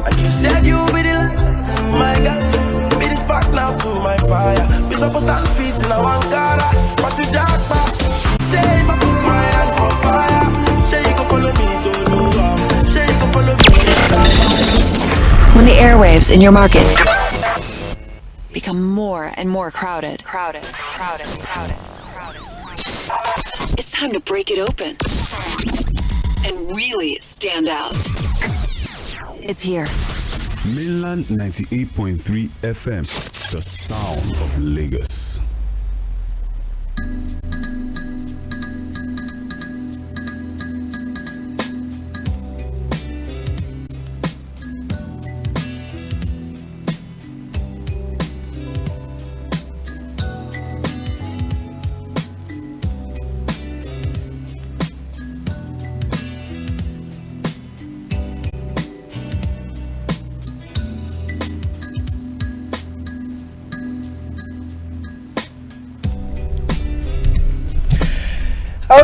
And you said you be the light to my God. Be the spark now to my fire. Be supposed to feet in a Wangara. But you jackpot. Say if I put my hand for fire. Say you can follow me to do. Say you can follow me. When the airwaves in your market become more and more crowded, it's time to break it open and really stand out. It's here. Mainland 98.3 FM, the sound of Lagos.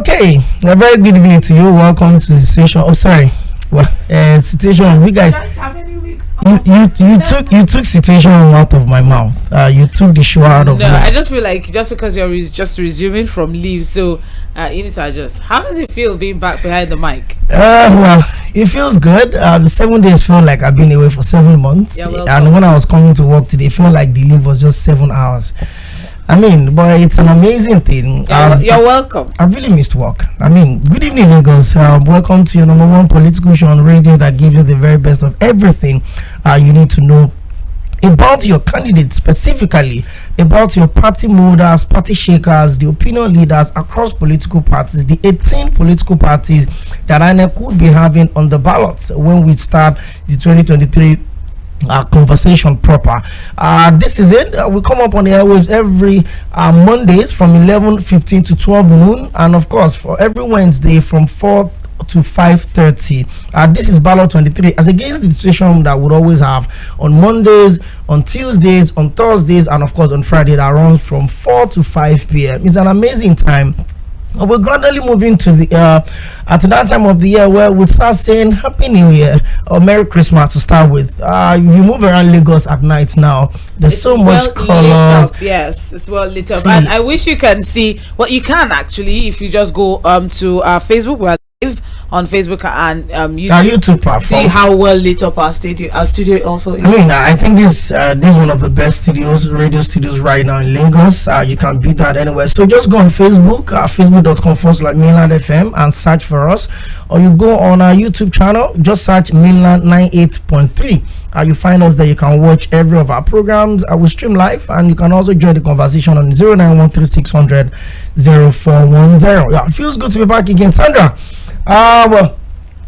Okay, a very good evening to you. Welcome to the station. Oh, sorry. Well, situation. You guys, you took situation out of my mouth. You took the show out of. No, I just feel like just because you're just resuming from leave, so you need to adjust. How does it feel being back behind the mic? Well, it feels good. 7 days felt like I've been away for 7 months, and when I was coming to work today, it felt like the leave was just 7 hours. I mean, but it's an amazing thing. You're welcome. I've really missed work. I mean, good evening, Lagos. Welcome to your number one political show on radio that gives you the very best of everything you need to know about your candidate, specifically about your party molders, party shakers, the opinion leaders across political parties, the 18 political parties that INEC could be having on the ballots when we start the 2023 conversation proper. This is it. We come up on the airwaves every Mondays from 11:15 to 12 noon, and of course for every Wednesday from 4 to 5:30. This is Ballot 23, as against the situation that would always have on Mondays, on Tuesdays, on Thursdays, and of course on Friday that runs from 4 to 5 p.m. It's an amazing time. We're gradually moving to the at that time of the year where we start saying Happy New Year or Merry Christmas to start with. You move around Lagos at night now. There's so much colors. Yes, it's well lit up. And I wish you can see. Well, you can actually if you just go to our Facebook. We're live on Facebook and YouTube. Our YouTube platform. See how well lit up our studio. Our studio also is. I mean, I think this is one of the best studios, radio studios right now in Lagos. You can beat that anywhere. So just go on Facebook, facebook.com/mainland FM and search for us, or you go on our YouTube channel, just search Mainland 98.3. You find us there. You can watch every of our programs. I will stream live, and you can also join the conversation on 0913 0410. Yeah, it feels good to be back again, Sandra. Well,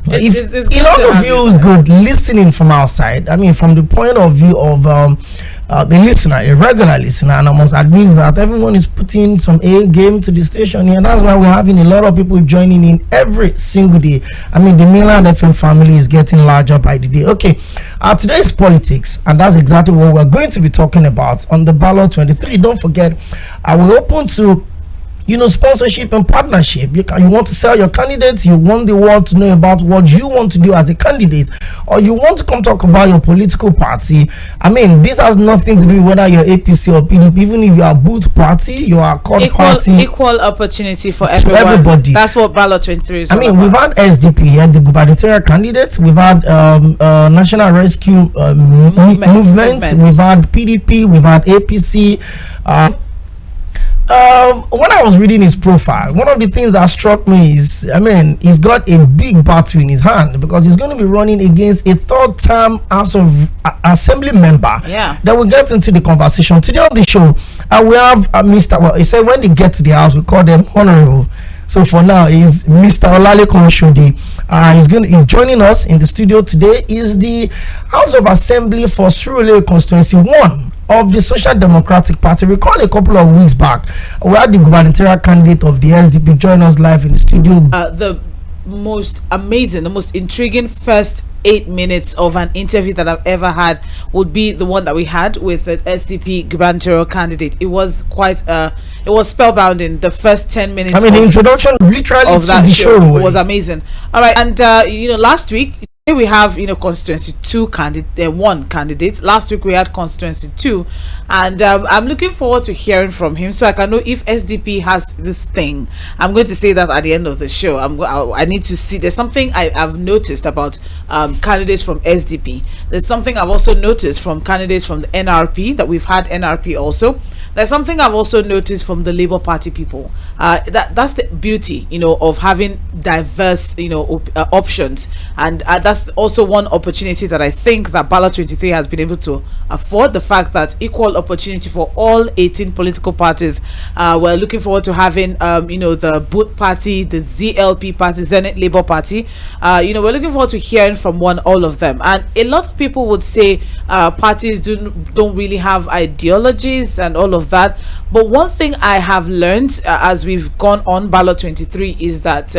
it also feels good listening from outside. I mean, from the point of view of the listener, a regular listener, and I must admit that everyone is putting some A game to the station here. That's why we're having a lot of people joining in every single day. I mean, the Mainland FM family is getting larger by the day. Okay, today's politics, and that's exactly what we're going to be talking about on the Ballot 23. Don't forget, we're open to sponsorship and partnership. You want to sell your candidates, you want the world to know about what you want to do as a candidate, or you want to come talk about your political party. I mean, this has nothing to do with whether you're APC or PDP. Even if you are both party, you are party. Equal opportunity for everyone. Everybody. That's what Ballot 23 is. We've had SDP here, the gubernatorial candidates. We've had National Rescue movement. We've had PDP. We've had APC. When I was reading his profile, one of the things that struck me is, he's got a big battle in his hand because he's going to be running against a third-term House of Assembly member. Yeah. Then we'll get into the conversation. Today on the show, we have Mr. Well, he said when they get to the house, we call them honorable. So for now, is Mr. OLALEKAN OSHODI. He's joining us in the studio today. Is the House of Assembly for SURULERE Constituency 1 of the Social Democratic Party. Recall a couple of weeks back, we had the gubernatorial candidate of the SDP join us live in the studio. The most amazing, the most intriguing first 8 minutes of an interview that I've ever had would be the one that we had with the SDP gubernatorial candidate. It was quite it was spellbinding. The first 10 minutes the introduction literally of that show was amazing. All right, and last week Here we have, constituency 2 candidate, 1 candidate. Last week we had constituency 2, and I'm looking forward to hearing from him so I can know if SDP has this thing. I'm going to say that at the end of the show. I need to see. There's something I've noticed about candidates from SDP. There's something I've also noticed from candidates from the NRP, that we've had NRP also. There's something I've also noticed from the Labour Party people. That's the beauty, of having diverse, options, and that's also one opportunity that I think that Ballot 23 has been able to afford. The fact that equal opportunity for all 18 political parties. We're looking forward to having, the Boot Party, the ZLP Party, Zenith Labour Party. We're looking forward to hearing from all of them. And a lot of people would say parties don't really have ideologies and all of that, but one thing I have learned as we've gone on Ballot 23 is that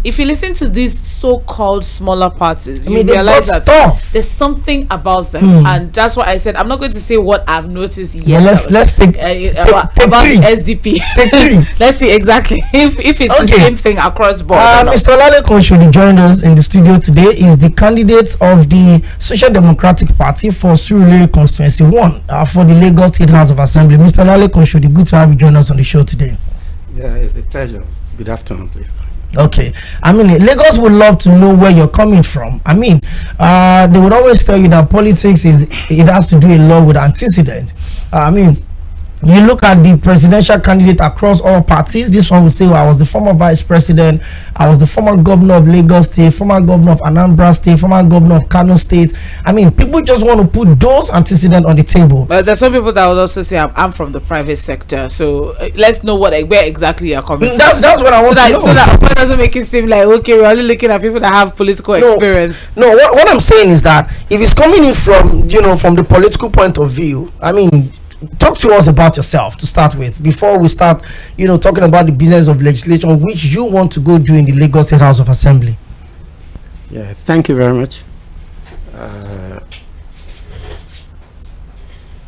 if you listen to these so-called smaller parties, you realize that there's something about them, and that's why I said I'm not going to say what I've noticed yet. Well, let's take about three. SDP. Take three. Let's see exactly if it's the same thing across board. Mr. OLALEKAN should join us in the studio today. Is the candidate of the Social Democratic Party for Surulere Constituency 1 for the Lagos State House of Assembly. Mr. OLALEKAN, should good to have you join us on the show today. Yeah, it's a pleasure. Good afternoon, please. Okay, Lagos would love to know where you're coming from. They would always tell you that politics it has to do a lot with antecedents. You look at the presidential candidate across all parties. This one will say, well, I was the former vice president, I was the former governor of Lagos State, former governor of Anambra State, former governor of Kano State. People just want to put those antecedents on the table. But there's some people that would also say I'm from the private sector, so let's know where exactly you're coming from. That's what I want to know. So that doesn't make it seem like, okay, we're only looking at people that have political experience. No, what I'm saying is that if it's coming in from from the political point of view, talk to us about yourself to start with before we start talking about the business of legislation which you want to go do in the Lagos State House of Assembly. Yeah, thank you very much.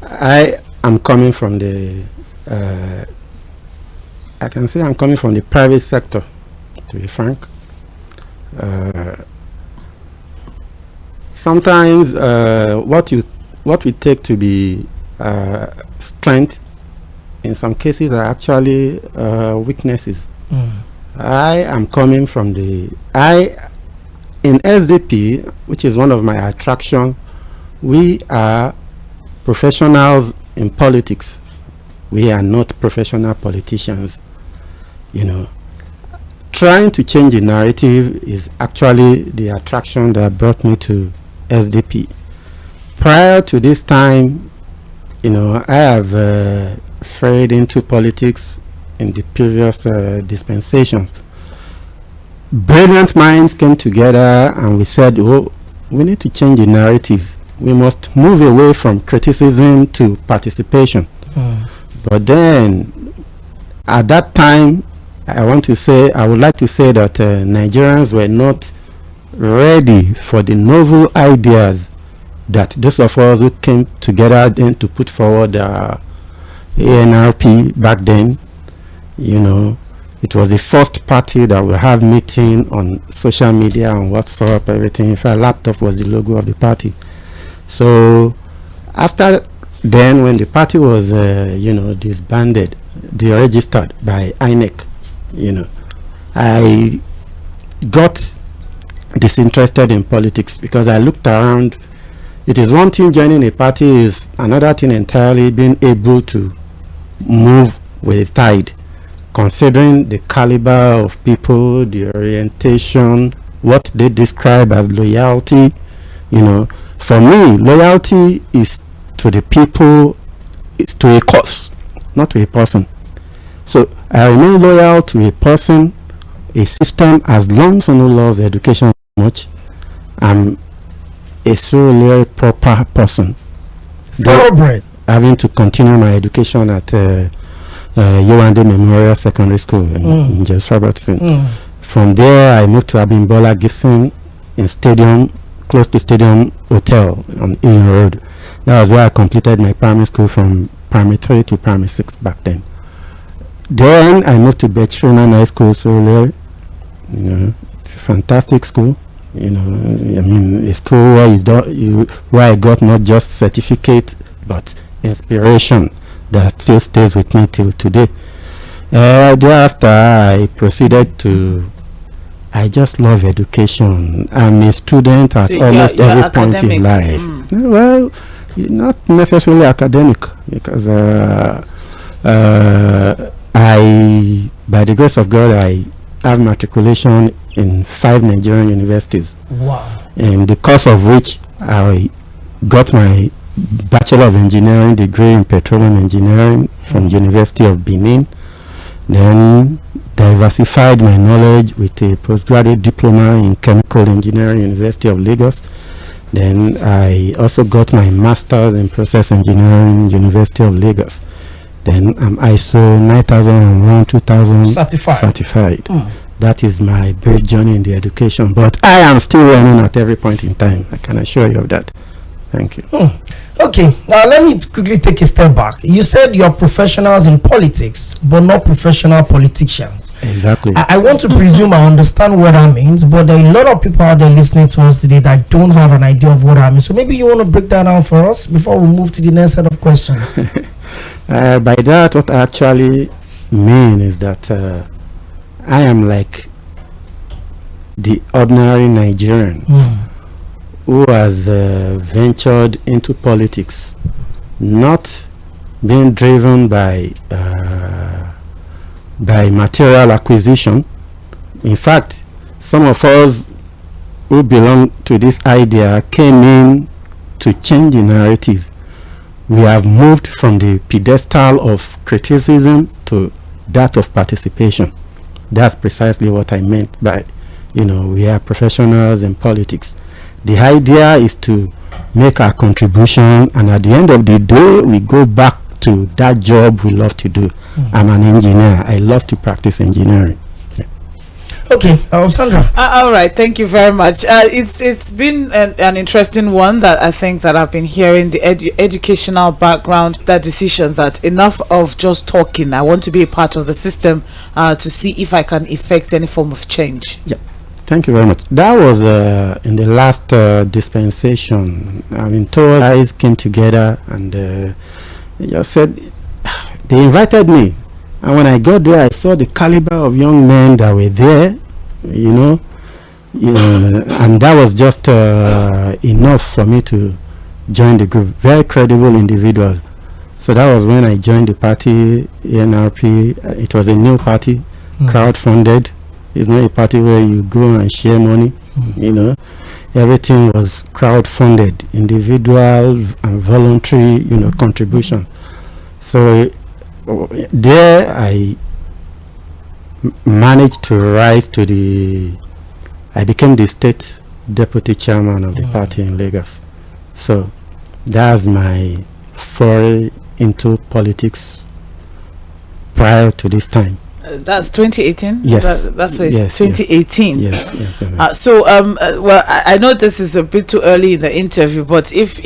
I am coming from the I can say I'm coming from the private sector, to be frank. Sometimes what we take to be strength in some cases are actually weaknesses. I am coming from in SDP, which is one of my attractions. We are professionals in politics. We are not professional politicians. Trying to change the narrative is actually the attraction that brought me to SDP. Prior to this time, I have strayed into politics in the previous dispensations. Brilliant minds came together and we said, oh, we need to change the narratives. We must move away from criticism to participation. But then, at that time, I would like to say that Nigerians were not ready for the novel ideas that those of us who came together then to put forward ANRP back then. It was the first party that would have meeting on social media, on WhatsApp, everything. In fact, laptop was the logo of the party. So after then, when the party was disbanded, deregistered by INEC, I got disinterested in politics because I looked around. It is one thing joining a party, is another thing entirely being able to move with the tide, considering the caliber of people, the orientation, what they describe as loyalty. For me, loyalty is to the people, it's to a cause, not to a person. So I remain loyal to a person, a system, as long as someone loves education much. I'm a Surulere proper person. Thoroughbred. Having to continue my education at Yewande Memorial Secondary School in James Robertson. From there, I moved to Abimbola Gibson in Stadium, close to Stadium Hotel on Ian Road. That was where I completed my primary school from primary 3 to primary 6 back then. Then I moved to Betchfina High School, Surulere. It's a fantastic school. You know, I mean, a school where I got not just certificate but inspiration that still stays with me till today. Thereafter, I proceeded to. I just love education. I'm a student at almost every point in life. Well, not necessarily academic, because I, by the grace of God, I have matriculation in 5 Nigerian universities. Wow. In the course of which I got my Bachelor of Engineering degree in Petroleum Engineering from University of Benin. Then diversified my knowledge with a postgraduate diploma in Chemical Engineering, University of Lagos. Then I also got my Master's in Process Engineering, University of Lagos. Then I'm ISO 9001 2000 certified. That is my great journey in the education, but I am still learning at every point in time. I can assure you of that. Thank you. Okay, now let me quickly take a step back. You said you're professionals in politics, but not professional politicians. Exactly. I want to presume I understand what that means, but there are a lot of people out there listening to us today that don't have an idea of what that means. So maybe you want to break that down for us before we move to the next set of questions. By that, what I actually mean is that I am like the ordinary Nigerian who has ventured into politics, not being driven by material acquisition. In fact, some of us who belong to this idea came in to change the narratives. We have moved from the pedestal of criticism to that of participation. That's precisely what I meant by, we are professionals in politics. The idea is to make our contribution, and at the end of the day, we go back to that job we love to do. I'm an engineer. I love to practice engineering. Okay, Sandra. All right, thank you very much. It's been an interesting one that I think that I've been hearing, the educational background, that decision that enough of just talking. I want to be a part of the system to see if I can effect any form of change. Yeah. Thank you very much. That was in the last dispensation. I mean, two guys came together and they just said, they invited me. And when I got there, I saw the caliber of young men that were there, and that was just enough for me to join the group. Very credible individuals. So that was when I joined the party, NRP. It was a new party, crowd-funded. It's not a party where you go and share money, Everything was crowd-funded, individual and voluntary, contribution. So there I managed to rise to I became the state deputy chairman of the party in Lagos. So that's my foray into politics prior to this time. That's 2018. Yes, that's what it's yes, 2018. Yes. Well, I know this is a bit too early in the interview, but if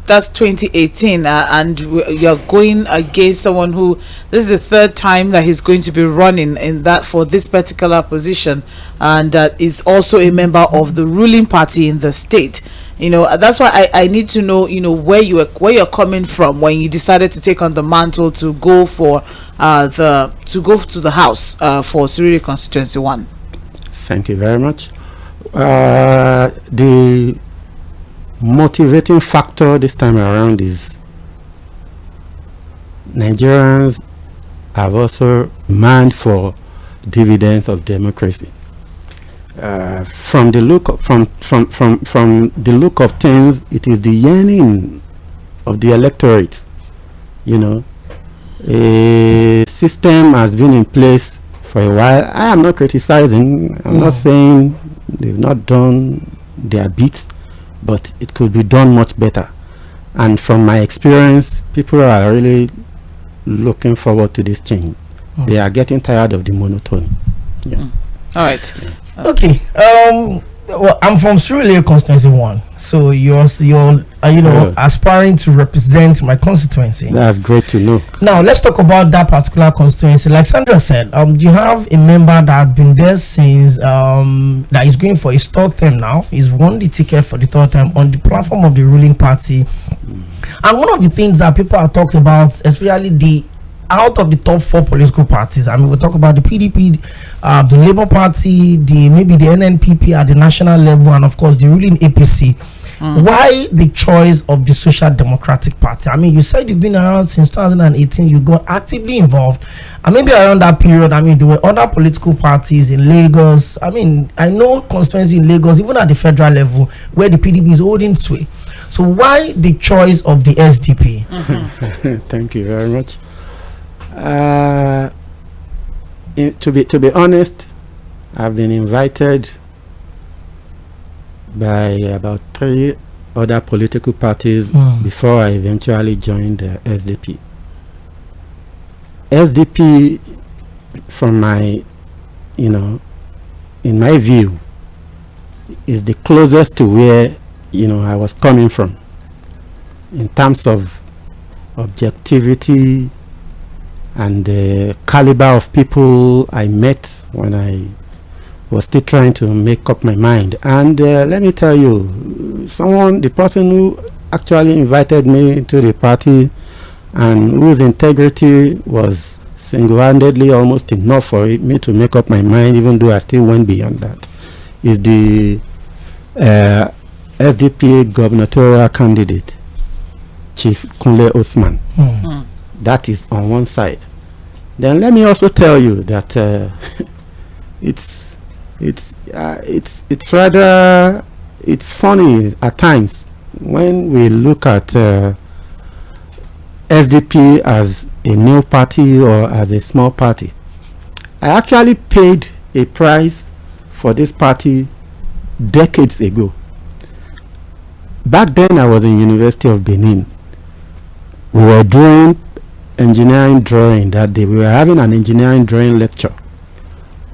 that's 2018 and you're going against someone who this is the third time that he's going to be running in that for this particular position, and that is also a member of the ruling party in the state. That's why I need to know, where you're coming from when you decided to take on the mantle to go for to the House for Surulere Constituency 1. Thank you very much. The motivating factor this time around is Nigerians have also demand for dividends of democracy. From the look of things, it is the yearning of the electorate. A system has been in place for a while. I am not criticizing. I'm not saying they've not done their bits, but it could be done much better. And from my experience, people are really looking forward to this change. They are getting tired of the monotony. All right. Okay. Well, I'm from Surulere Constituency 1. So your aspiring to represent my constituency. That's great to know. Now let's talk about that particular constituency. Like Sandra said, you have a member that has been there since that is going for his third term now. He's won the ticket for the third term on the platform of the ruling party. And one of the things that people are talking about, especially out of the top 4 political parties, I mean, we talk about the PDP, the Labour Party, maybe the NNPP at the national level, and of course the ruling APC. Why the choice of the Social Democratic Party? I mean, you said you've been around since 2018. You got actively involved, and maybe around that period, I mean, there were other political parties in Lagos. I mean, I know constituency in Lagos, even at the federal level, where the PDP is holding sway. So why the choice of the SDP? Thank you very much. To be honest, I've been invited by about 3 other political parties before I eventually joined the SDP. SDP, from my, in my view, is the closest to where, I was coming from in terms of objectivity and the caliber of people I met when I was still trying to make up my mind. And let me tell you, the person who actually invited me to the party and whose integrity was single-handedly almost enough for me to make up my mind, even though I still went beyond that, is the SDP gubernatorial candidate, Chief Kunle Othman. That is on one side. Then let me also tell you that it's funny at times when we look at SDP as a new party or as a small party. I actually paid a price for this party decades ago. Back then I was in University of Benin. We were doing engineering drawing that day. We were having an engineering drawing lecture.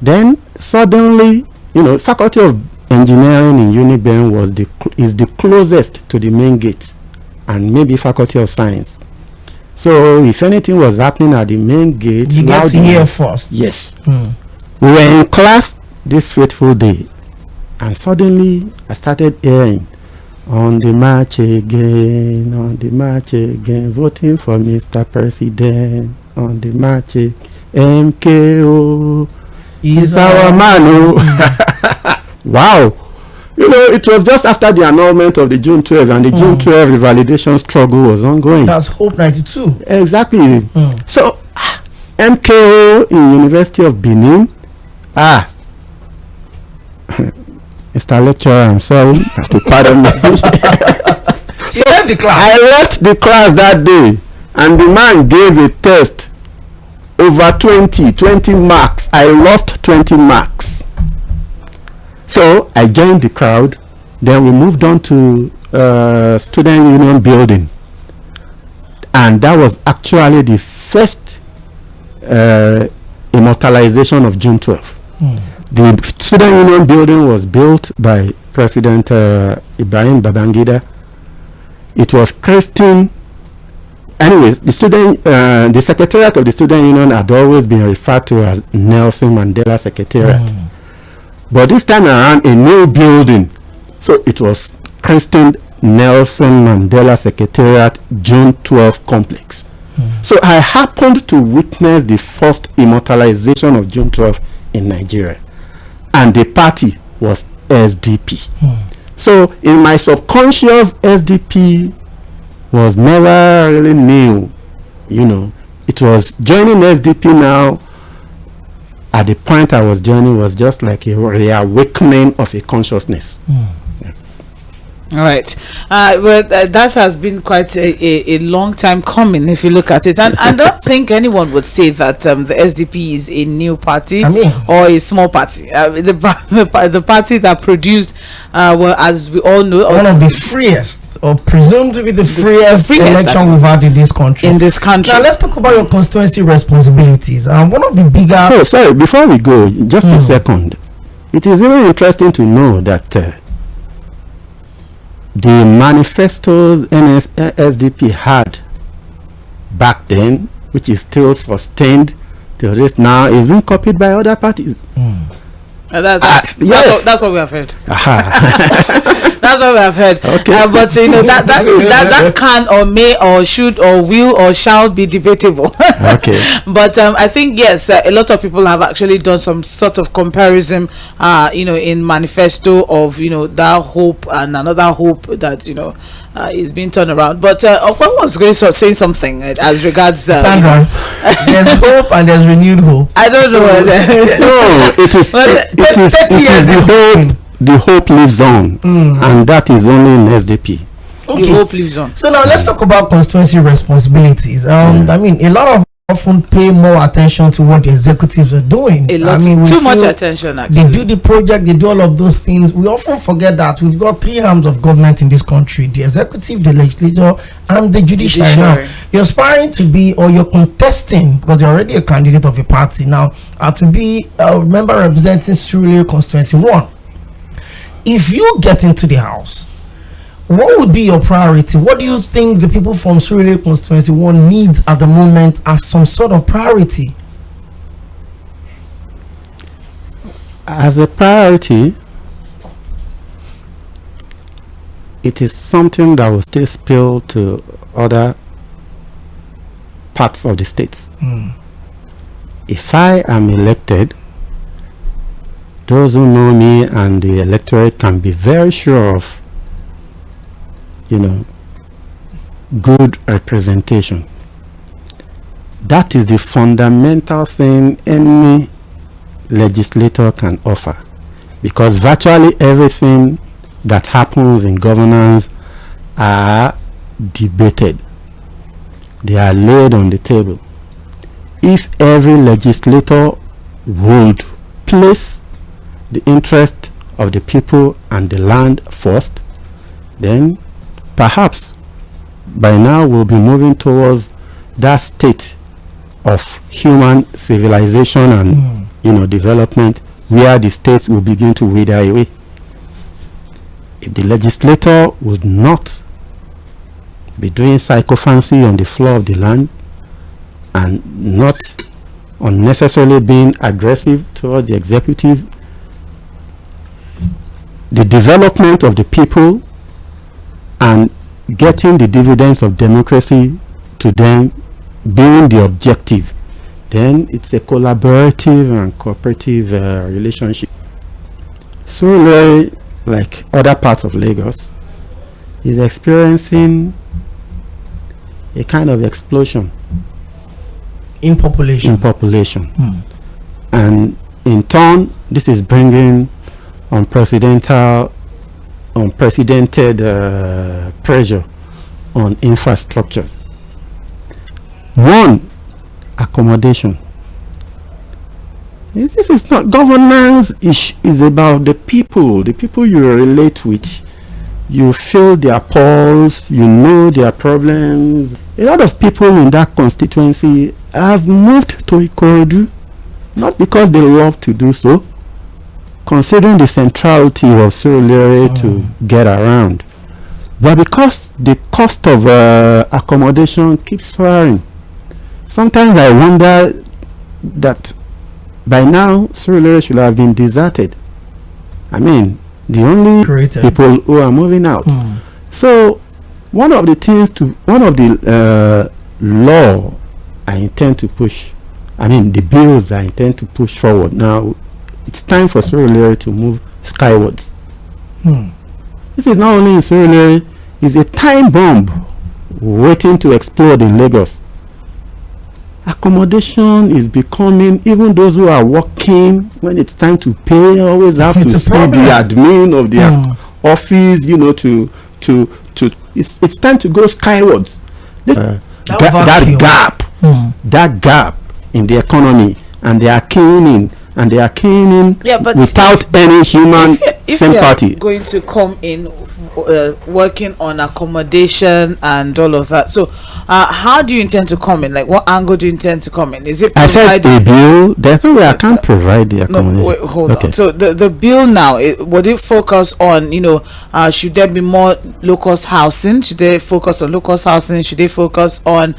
Then suddenly, Faculty of Engineering in Uniben is the closest to the main gate, and maybe Faculty of Science. So if anything was happening at the main gate, you get to hear first. Yes. We were in class this fateful day, and suddenly I started hearing, on the march again, voting for Mr. President, on the march, MKO is our man. Wow. It was just after the annulment of the June 12, and the June 12 revalidation struggle was ongoing. That's Hope 92. Exactly. So, MKO in University of Benin. Mr. Lecturer, I'm sorry to pardon me. You left the class. I left the class that day, and the man gave a test over 20 marks. I lost 20 marks. So I joined the crowd. Then we moved on to Student Union building, and that was actually the first immortalization of June 12. The Student Union building was built by President Ibrahim Babangida. It was christened. Anyways, the secretariat of the Student Union had always been referred to as Nelson Mandela Secretariat. But this time around, a new building. So it was christened Nelson Mandela Secretariat June 12 Complex. So I happened to witness the first immortalization of June 12 in Nigeria. And the party was SDP. So in my subconscious, SDP was never really new. It was joining SDP now. At the point I was joining was just like a reawakening of a consciousness. All right. That has been quite a long time coming if you look at it. And I don't think anyone would say that the SDP is a new party or a small party. The party that produced, as we all know, one of the freest, or presumed to be the freest election we've had in this country. Now let's talk about your constituency responsibilities. One of the bigger... Sorry, before we go, just a second. It is very interesting to know that the manifestos SDP had back then, which is still sustained till this now, is being copied by other parties. That's what we have heard. That's what we have heard. Okay. But you know that can or may or should or will or shall be debatable. Okay. But I think yes, a lot of people have actually done some sort of comparison, in manifesto of that hope and another hope that is being turned around. But Okwa was going to say something as regards Sandra. There's hope and there's renewed hope. I don't know. No, it is the hope lives on, and that is only in SDP. Okay. The hope lives on. So now let's talk about constituency responsibilities. I mean, a lot of often pay more attention to what the executives are doing. Too much attention, actually. They do the project, they do all of those things. We often forget that we've got three arms of government in this country: the executive, the legislature, and the judiciary. Now, you're aspiring to be, or you're contesting, because you're already a candidate of a party now, to be a member representing Surulere Constituency 1. If you get into the house, what would be your priority? What do you think the people from Surulere Constituency 1 needs at the moment as some sort of priority? As a priority, it is something that will still spill to other parts of the states. If I am elected, those who know me and the electorate can be very sure of good representation. That is the fundamental thing any legislator can offer, because virtually everything that happens in governance are debated. They are laid on the table. If every legislator would place the interest of the people and the land first, then perhaps by now we'll be moving towards that state of human civilization and development, where the states will begin to wither away. If the legislator would not be doing sycophancy on the floor of the land and not unnecessarily being aggressive towards the executive, the development of the people and getting the dividends of democracy to them being the objective, then it's a collaborative and cooperative relationship. Surulere, like other parts of Lagos, is experiencing a kind of explosion in population. And in turn, this is bringing unprecedented pressure on infrastructure. One, accommodation. This is not governance, is about the people you relate with. You feel their pulse, you know their problems. A lot of people in that constituency have moved to Ikorodu, not because they love to do so, considering the centrality of Surulere to get around, but because the cost of accommodation keeps soaring. Sometimes I wonder that by now Surulere should have been deserted. I mean, the only people who are moving out. So one of the law I intend to push, the bills I intend to push forward now, it's time for Surulere to move skywards. This is not only in Surulere, it's a time bomb waiting to explode in Lagos. Accommodation is becoming, even those who are working, when it's time to pay, always have to see the admin of their office, it's time to go skywards. That gap in the economy, and they are keying in without any human sympathy. If going to come in working on accommodation and all of that. So, how do you intend to come in? Like, what angle do you intend to come in? Is it I said a bill. There's no way I can't provide the accommodation. No, wait, hold on. So the bill now, would it focus on, should there be more low-cost housing? Should they focus on low-cost housing? Should they focus on,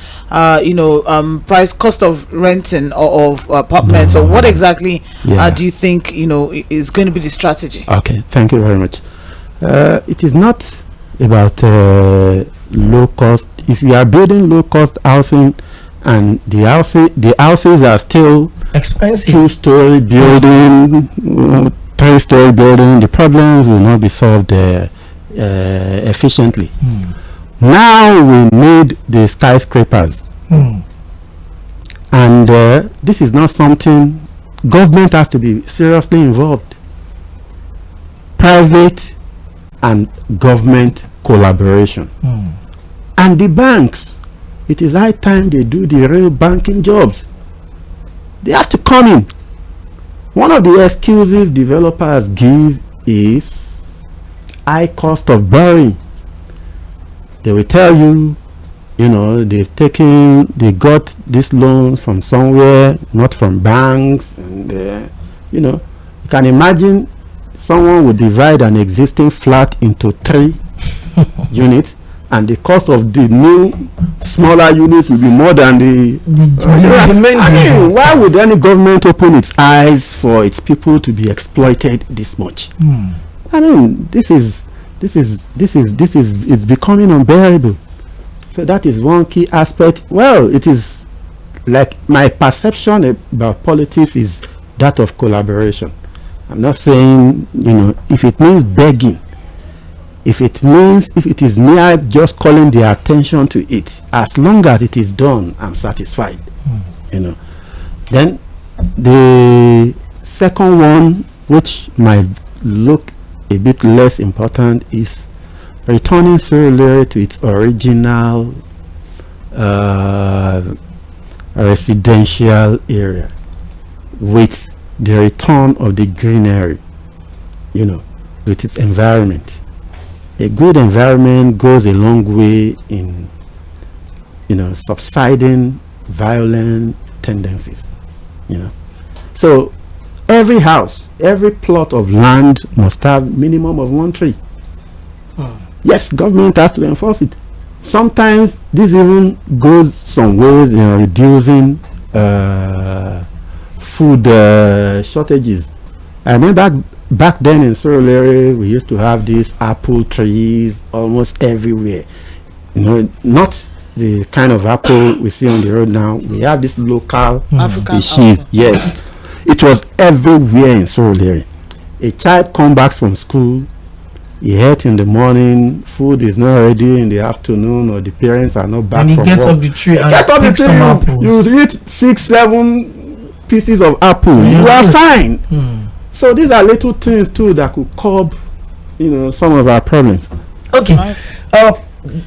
cost of renting or of apartments? Or what exactly do you think, is going to be the strategy? Okay, thank you very much. It is not about low cost. If you are building low cost housing and the houses are still expensive, 2-story building, 3-story building, the problems will not be solved efficiently. Now we need the skyscrapers, and this is not something government has to be seriously involved. Private and government collaboration, and the banks, it is high time they do the real banking jobs. They have to come in. One of the excuses developers give is high cost of borrowing. They will tell you, they got this loan from somewhere, not from banks, and you can imagine someone would divide an existing flat into 3 units, and the cost of the new smaller units will be more than the main. Why would any government open its eyes for its people to be exploited this much? This is it's becoming unbearable. So that is one key aspect. Well, it is like my perception about politics is that of collaboration. I'm not saying, if it means begging, if it is mere just calling their attention to it, as long as it is done, I'm satisfied. Then the second one, which might look a bit less important, is returning Surulere to its original residential area with the return of the greenery, with its environment. A good environment goes a long way in, subsiding violent tendencies, So every house, every plot of land must have minimum of 1 tree. Yes, government has to enforce it. Sometimes this even goes some ways in reducing food shortages. I remember back then in Surulere, we used to have these apple trees almost everywhere. Not the kind of apple we see on the road now. We have this local species. Yes, it was everywhere in Surulere. A child comes back from school, he ate in the morning, food is not ready in the afternoon, or the parents are not back and from he gets work. up the tree and picks some apples. You eat 6-7 pieces of apple, you are fine. So these are little things too that could curb, some of our problems. Okay.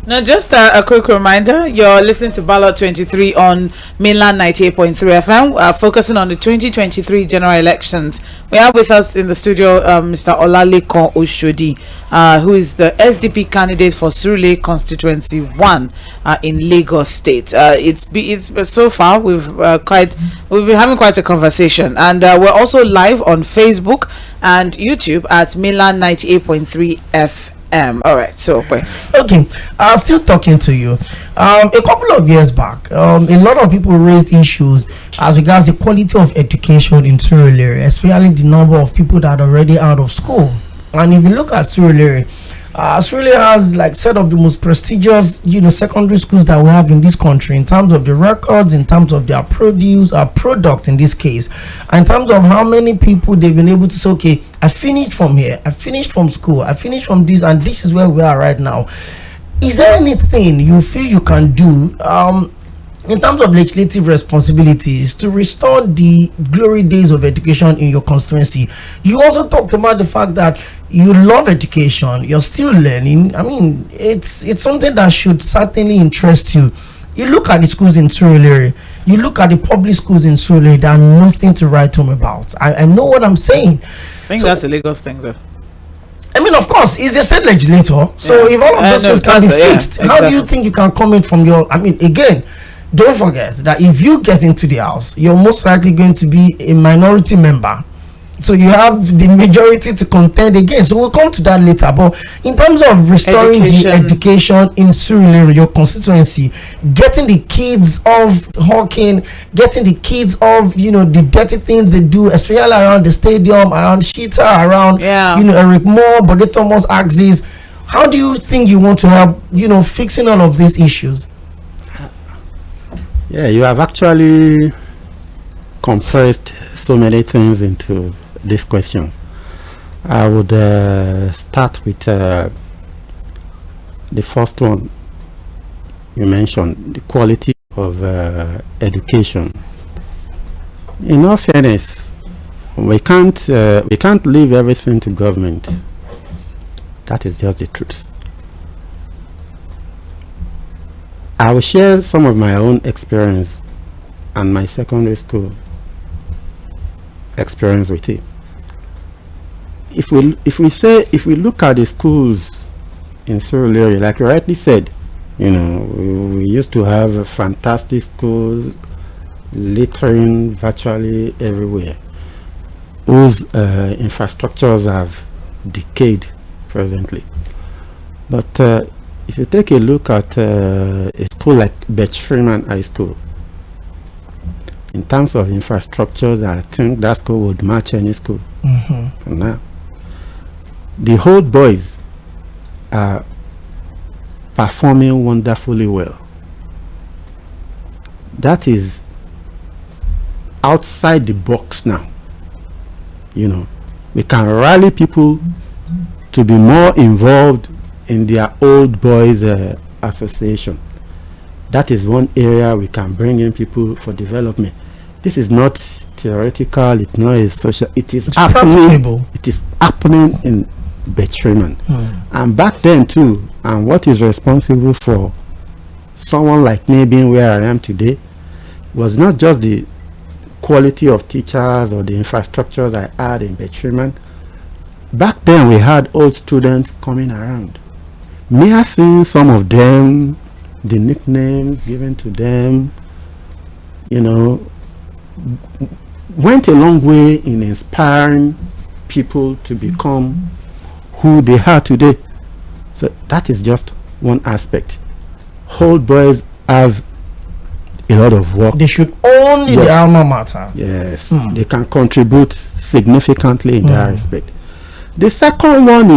Now, just a quick reminder, you're listening to Ballot 23 on mainland 98.3 FM, focusing on the 2023 general elections. We have with us in the studio Mr. OLALEKAN OSHODI, who is the SDP candidate for Surulere Constituency 1 in Lagos State. It's so far we've been having quite a conversation, and we're also live on Facebook and YouTube at mainland 98.3 FM. All right, so okay, still talking to you. A couple of years back, a lot of people raised issues as regards the quality of education in Surulere, especially the number of people that are already out of school. And if you look at Surulere, Surulere has like set of the most prestigious, secondary schools that we have in this country in terms of the records, in terms of their product in this case, and in terms of how many people they've been able to say, okay, I finished from here, I finished from school, I finished from this, and this is where we are right now. Is there anything you feel you can do in terms of legislative responsibilities to restore the glory days of education in your constituency? You also talked about the fact that you love education, you're still learning. It's something that should certainly interest you. You look at the schools in Surulere, you look at the public schools in Surulere, there are nothing to write home about. I know what I'm saying. I think that's a Lagos thing though. of course, he's a state legislator. So if all of those things can be fixed, how do you think you can comment from your? I mean, again, don't forget that if you get into the house, you're most likely going to be a minority member. So you have the majority to contend against. So we'll come to that later. But in terms of restoring the education in Surulere, your constituency, getting the kids off hawking, getting the kids off, the dirty things they do, especially around the stadium, around Shita, around, Eric Moore, Bode Thomas axis. How do you think you want to help, fixing all of these issues? Yeah, you have actually compressed so many things into this question. I would start with the first one you mentioned, the quality of education. In all fairness, we can't leave everything to government. That is just the truth. I will share some of my own experience and my secondary school experience with it. If we look at the schools in Surulere, like you rightly said, we used to have a fantastic school, littering virtually everywhere, whose infrastructures have decayed presently. But if you take a look at a school like Betch Freeman High School, in terms of infrastructures, I think that school would match any school. Now, the old boys are performing wonderfully well. That is outside the box now. We can rally people to be more involved in their old boys association. That is one area we can bring in people for development. This is not theoretical, it's not a social, it's happening. It is happening in Betchreman. And back then too, and what is responsible for someone like me being where I am today was not just the quality of teachers or the infrastructures I had in Betchreman. Back then we had old students coming around. Mere seeing some of them, the nickname given to them, went a long way in inspiring people to become who they are today. So that is just one aspect. Old boys have a lot of work. They should own the alma mater. Yes, they can contribute significantly in that respect. The second one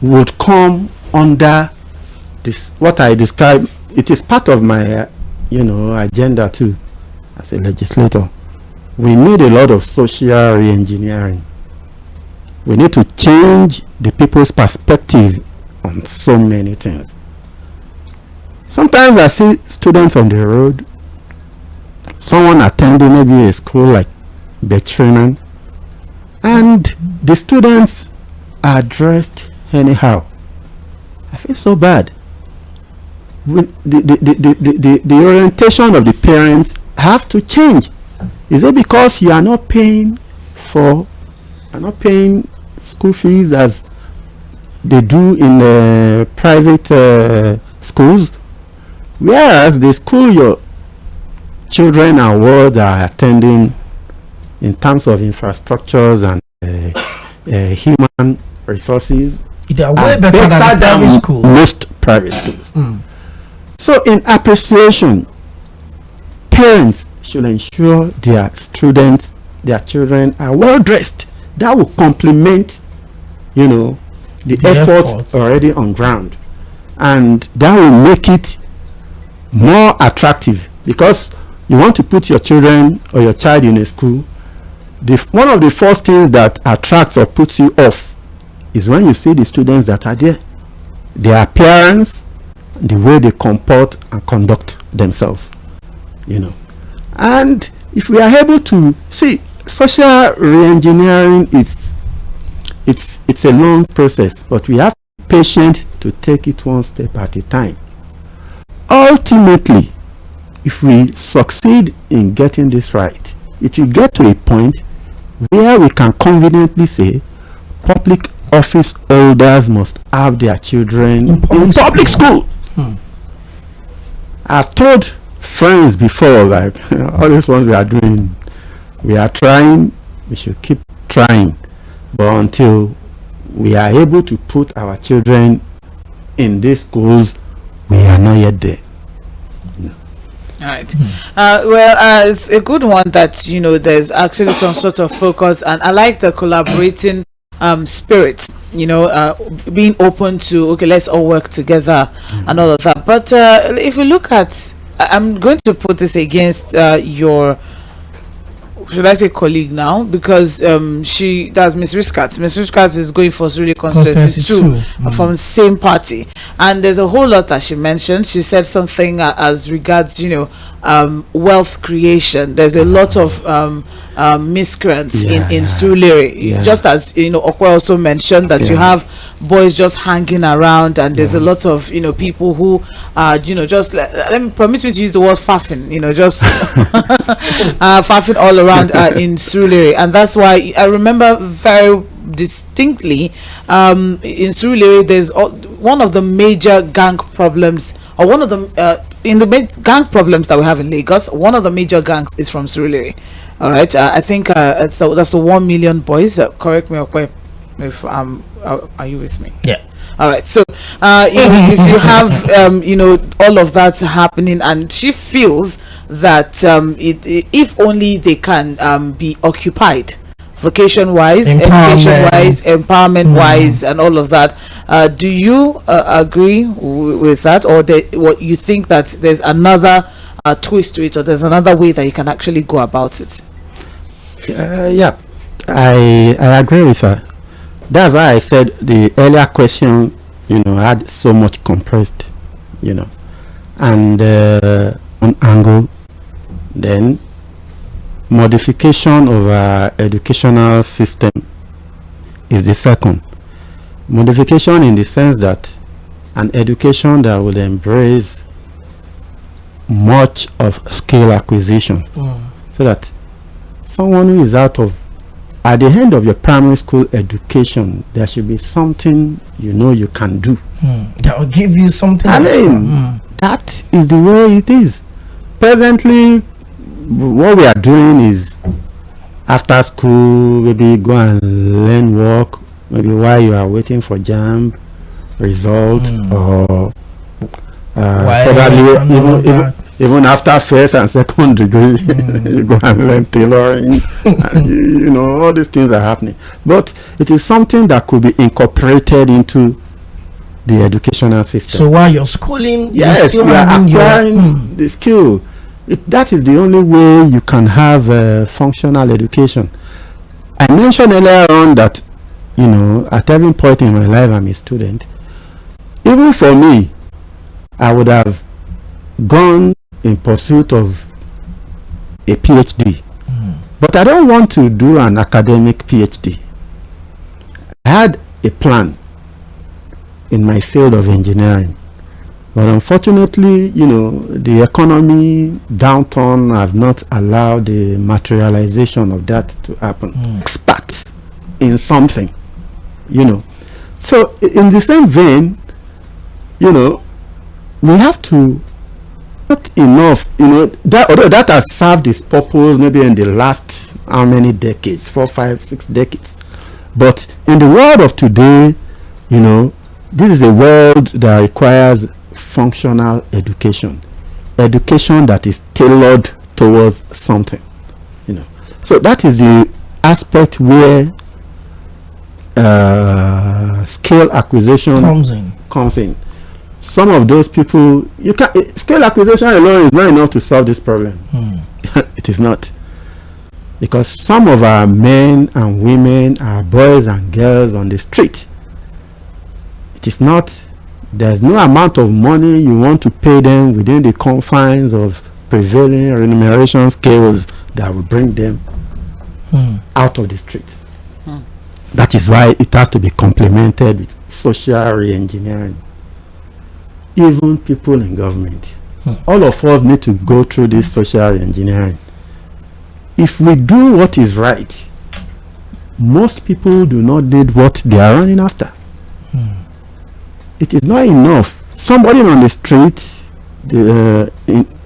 would come under this, what I describe. It is part of my agenda too as a legislator. We need a lot of social re-engineering. We need to change the people's perspective on so many things. Sometimes I see students on the road, someone attending maybe a school like Betchreman, and the students are dressed anyhow. I feel so bad. The orientation of the parents have to change. Is it because you are not paying school fees as they do in private schools, whereas the school your children and wards are attending in terms of infrastructures and human resources, they are way better than most private schools. So in appreciation, parents should ensure their students, their children are well dressed. That will complement the effort already on ground, and that will make it more attractive, because you want to put your children or your child in a school. One of the first things that attracts or puts you off is when you see the students that are there, their appearance, the way they comport and conduct themselves, and if we are able to see, social re-engineering, it's a long process, but we have to be patient to take it one step at a time. Ultimately, if we succeed in getting this right, it will get to a point where we can confidently say public office holders must have their children in public school. I've told friends before, like all these ones we are doing, we are trying, we should keep trying, but until we are able to put our children in these schools, we are not yet there. All right. It's a good one that there's actually some sort of focus, and I like the collaborating spirit. Being open to let's all work together and all of that. But if we look at, I'm going to put this against your, should I say, colleague now, because that's Miss Riskat. Miss Riskat is going for Surulere Constituency 2 from the same party, and there's a whole lot that she mentioned. She said something as regards wealth creation. There's a lot of miscreants in Surulere, just as Okwe also mentioned that you have boys just hanging around, and there's a lot of people who just permit me to use the word faffing, just faffing all around in Surulere. And that's why I remember very distinctly in Surulere there's one of the major gang problems, or one of the in the gang problems that we have in Lagos. One of the major gangs is from Surulere. All right, I think that's the 1 million boys. Correct me if are you with me? Yeah. All right. So if you have all of that happening, and she feels that if only they can be occupied, vocation wise, education wise, empowerment wise, and all of that. Do you agree with that, or what you think that there's another twist to it, or there's another way that you can actually go about it? I agree with her. That's why I said the earlier question had so much compressed, and on angle, then modification of our educational system is the second. Modification in the sense that an education that will embrace much of skill acquisition, so that someone who is at the end of your primary school education, there should be something you can do that will give you something. That is the way it is. Presently, what we are doing is after school, maybe go and learn work, maybe while you are waiting for JAMB result, or probably even after first and second degree, you go and learn tailoring, and all these things are happening. But it is something that could be incorporated into the educational system. So while you're schooling, yes, you are acquiring the skill. That is the only way you can have functional education. I mentioned earlier on that at every point in my life I'm a student. Even for me, I would have gone in pursuit of a PhD, but I don't want to do an academic PhD. I had a plan in my field of engineering, but unfortunately, the economy downturn has not allowed the materialization of that to happen. Expert in something, so in the same vein, we have to not enough, that although that has served its purpose maybe in the last how many decades, 4, 5, 6 decades, but in the world of today, this is a world that requires functional education that is tailored towards something, so that is the aspect where skill acquisition comes in. Some of those people, skill acquisition alone is not enough to solve this problem. It is not, because some of our men and women, our boys and girls on the street, it is not, there's no amount of money you want to pay them within the confines of prevailing remuneration scales that will bring them out of the street. That is why it has to be complemented with social re-engineering. Even people in government, all of us need to go through this social engineering. If we do what is right, most people do not need what they are running after. It is not enough. Somebody on the street,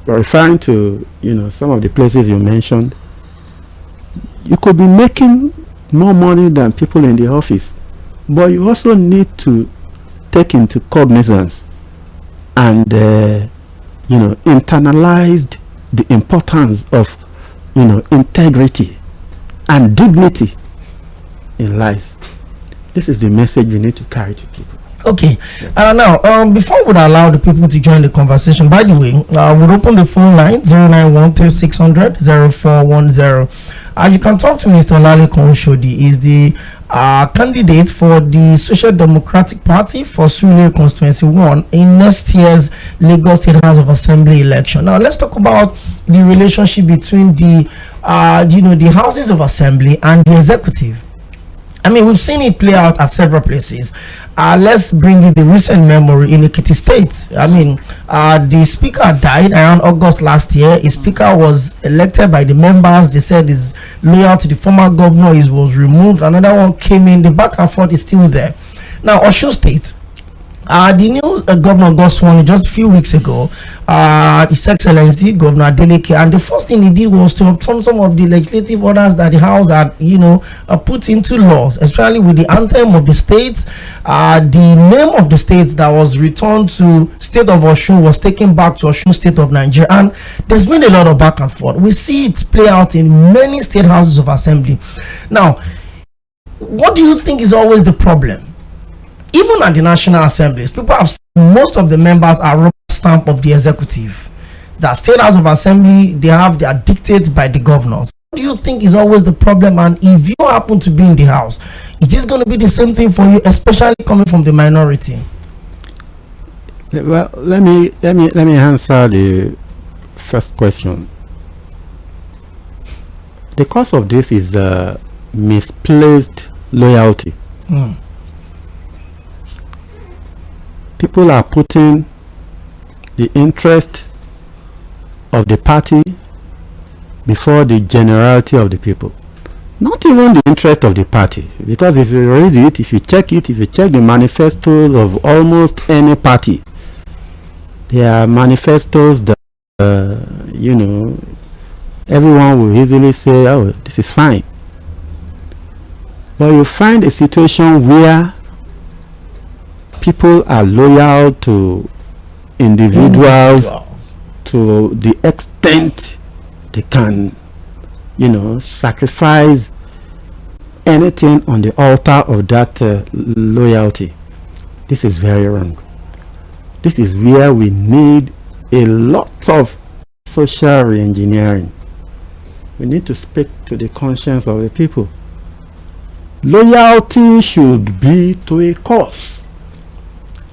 referring to some of the places you mentioned, you could be making more money than people in the office, but you also need to take into cognizance and internalized the importance of integrity and dignity in life. This is the message we need to carry to people. Okay. Now, before we would allow the people to join the conversation, by the way, we'll open the phone line 09136000410. You can talk to Mr. OLALEKAN OSHODI. He's the candidate for the Social Democratic Party for Surulere Constituency 1 in next year's Lagos State House of Assembly election. Now, let's talk about the relationship between the houses of assembly and the executive. I mean, we've seen it play out at several places. Let's bring in the recent memory in Ekiti State. I mean, the speaker died around August last year. His speaker was elected by the members. They said his loyal to the former governor was removed. Another one came in. The back and forth is still there. Now, Osho State. The new governor got sworn just a few weeks ago, His Excellency Governor Adeleke, and the first thing he did was to obtain some of the legislative orders that the House had, put into laws, especially with the anthem of the states. The name of the states that was returned to State of Osun was taken back to Osun State of Nigeria, and there's been a lot of back and forth. We see it play out in many state houses of assembly. Now, what do you think is always the problem? Even at the National Assemblies, people have most of the members are rubber stamp of the executive. The State House of Assembly, they have their dictates by the governors. What do you think is always the problem? And if you happen to be in the House, is this going to be the same thing for you, especially coming from the minority? Well, let me answer the first question. The cause of this is misplaced loyalty. People are putting the interest of the party before the generality of the people. Not even the interest of the party, because if you read it, if you check the manifestos of almost any party, they are manifestos that everyone will easily say, oh, this is fine. But you find a situation where people are loyal to individuals to the extent they can, sacrifice anything on the altar of that loyalty. This is very wrong. This is where we need a lot of social re-engineering. We need to speak to the conscience of the people. Loyalty should be to a cause,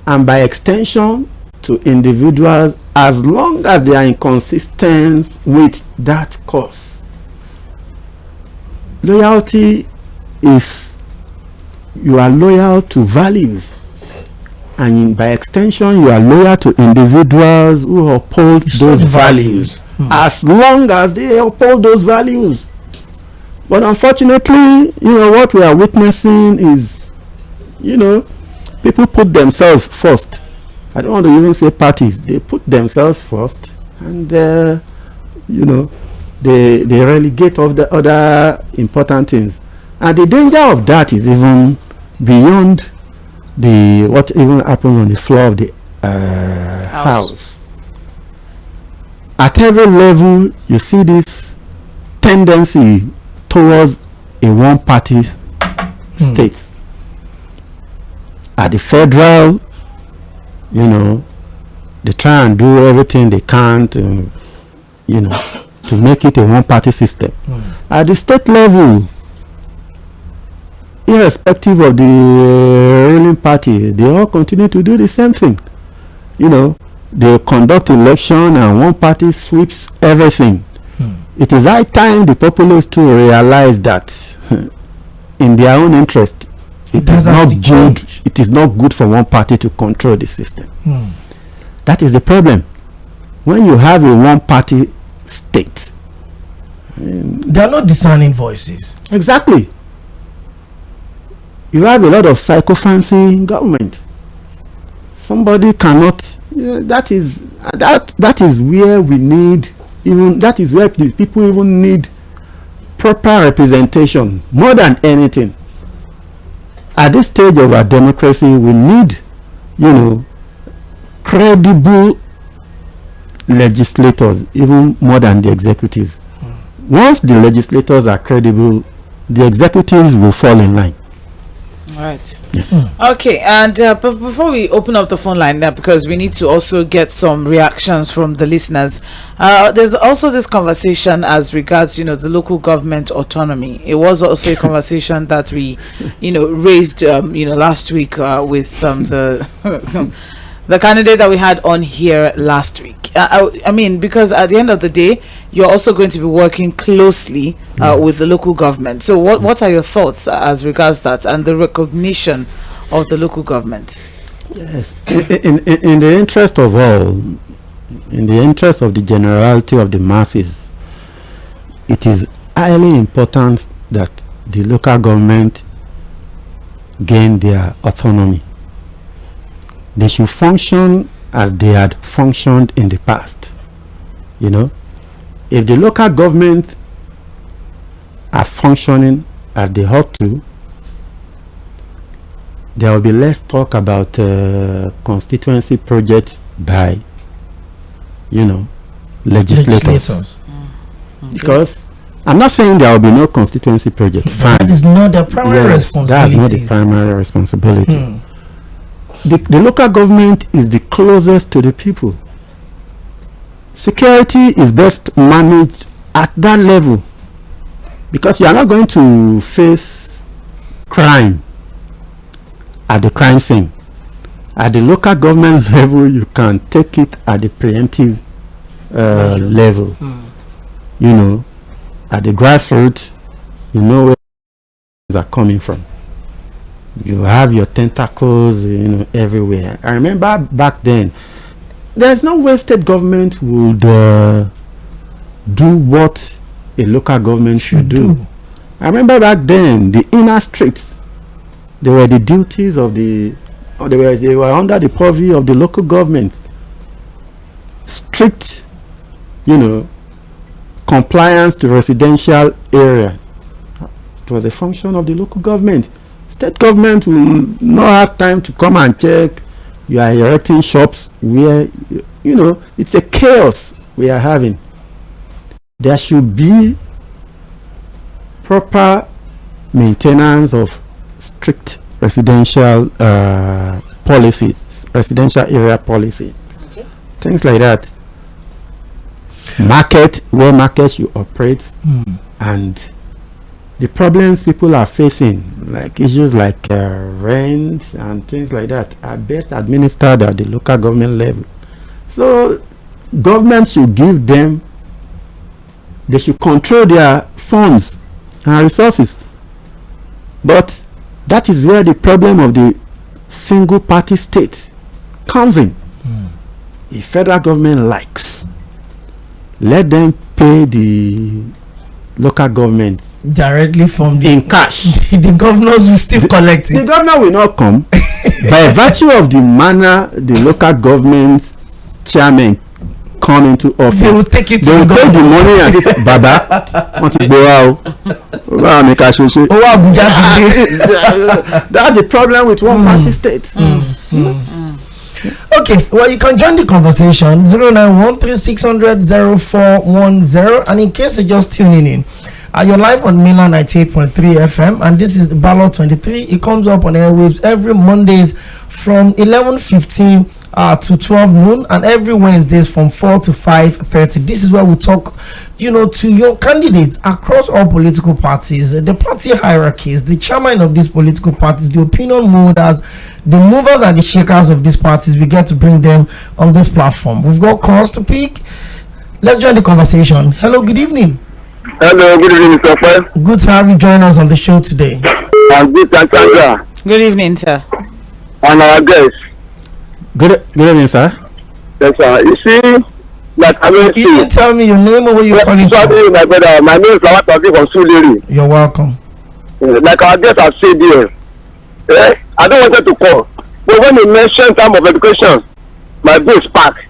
and by extension to individuals, as long as they are inconsistent with that cause. Loyalty is you are loyal to values, and by extension you are loyal to individuals who uphold those values, as long as they uphold those values. But unfortunately, what we are witnessing is, people put themselves first. I don't want to even say parties. They put themselves first, and they relegate of the other important things. And the danger of that is even beyond what even happens on the floor of the house. At every level, you see this tendency towards a one-party state. At the federal, they try and do everything they can to make it a one-party system. At the state level, irrespective of the ruling party, they all continue to do the same thing. They conduct election and one party sweeps everything. It is high time the populace to realize that in their own interest, it is not good. It is not good for one party to control the system. That is the problem. When you have a one-party state, there are no discerning voices. Exactly. You have a lot of sycophancy in government. Somebody cannot. That is where we need. Even that is where the people even need proper representation more than anything. At this stage of our democracy, we need, credible legislators even more than the executives. Once the legislators are credible, the executives will fall in line. Right. Okay, and before we open up the phone line now, because we need to also get some reactions from the listeners, there's also this conversation as regards the local government autonomy. It was also a conversation that we raised last week with the candidate that we had on here last week. I mean, because at the end of the day, you're also going to be working closely with the local government. So what are your thoughts as regards that and the recognition of the local government? Yes, in the interest of all, in the interest of the generality of the masses, it is highly important that the local government gain their autonomy. They should function as they had functioned in the past. If the local government are functioning as they ought to, there will be less talk about constituency projects by legislators. Because I'm not saying there will be no constituency project. Fine. That is not the primary responsibility. That's not the primary responsibility. The local government is the closest to the people. Security is best managed at that level, because you are not going to face crime at the crime scene. At the local government level, you can take it at the preemptive level. At the grassroots, where things are coming from. You have your tentacles, everywhere. I remember back then, there's no way state government would do what a local government should do. I remember back then, the inner streets, they were the duties of they were under the purview of the local government. Strict, compliance to residential area. It was a function of the local government. State government will not have time to come and check. You are erecting shops where, it's a chaos we are having. There should be proper maintenance of strict residential policy, residential area policy. Okay. Things like that. Market, where market should operate, and the problems people are facing, like issues like rent and things like that, are best administered at the local government level. So government should give them, they should control their funds and resources. But that is where the problem of the single party state comes in. If federal government likes, let them pay the local government directly from in cash. The governors will still collect it. The governor will not come. By virtue of the manner the local government chairman come into office, they will take it. They will take the money and this Baba want to go out. That's the problem with one party state. Okay, well, you can join the conversation 0913-600-0410, and in case you're just tuning in, you're live on Mainland 98.3 FM, and this is the Ballot 23. It comes up on airwaves every Mondays from 11:15 to 12 noon, and every Wednesdays from 4 to 5:30. This is where we talk, to your candidates across all political parties, the party hierarchies, the chairman of these political parties, the opinion holders, the movers and the shakers of these parties. We get to bring them on this platform. We've got calls to pick. Let's join the conversation. Hello, good evening. Hello, good evening, Mr. Fred. Good to have you join us on the show today. I'm good, Sandra. Good evening, sir. And our guest. Good evening, sir. Yes, sir. You see, like I mean, You didn't tell me your name or where you're calling from. Sorry, my brother. My name is Lawat from Surulere. You're welcome. Like our guest has said here, I don't want to call. But when you mention time of education, my brain spark.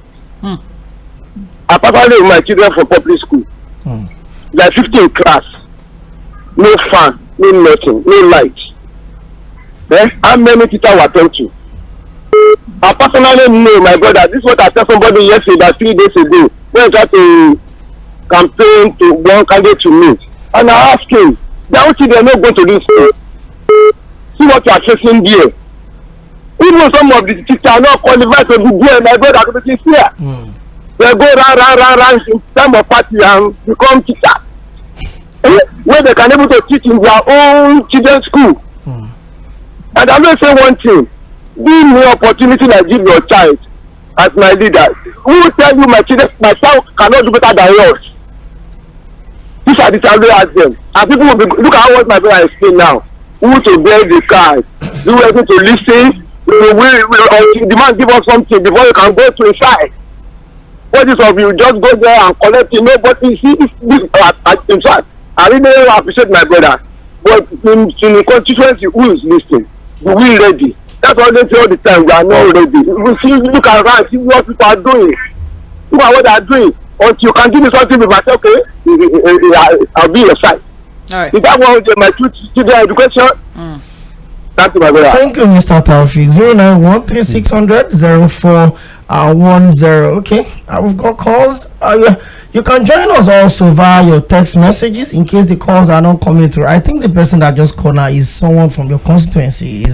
I personally with my children from public school. Like 15 class. No fan, no nothing, no light. How many teachers were attend to? I personally know my brother. This is what I tell somebody yesterday, that 3 days ago, when I tried to campaign to one candidate to meet. And I asked him, their own children are not going to this school. See what you are facing there. Even some of the teachers are not qualified to be there. My brother, to be here. They go round in time of party and become teachers. Where they can able to teach in their own children's school. And I'm going to say one thing. Give me opportunity like give your child as my leader. Who will tell you my child cannot do better than yours? These are the times I ask them. And people will be, look at what my brother is saying now. Who to bear the card? You will to listen. The man give us something before you can go to inside. What is of you? Just go there and collect it. Nobody see this. In fact, I really appreciate my brother. But in the constituency, who is listening? We ready. That's what they say all the time. We are not ready. We see, look around, see what people are doing. Look at what they are doing. Until you can give me something, with myself, okay, I'll be your side. All right. Is that what my two children education? Thank you, my brother. Thank you, Mr. Taufik. 09136000410. Okay, we've got calls. You can join us also via your text messages in case the calls are not coming through. I think the person that just called now is someone from your constituency.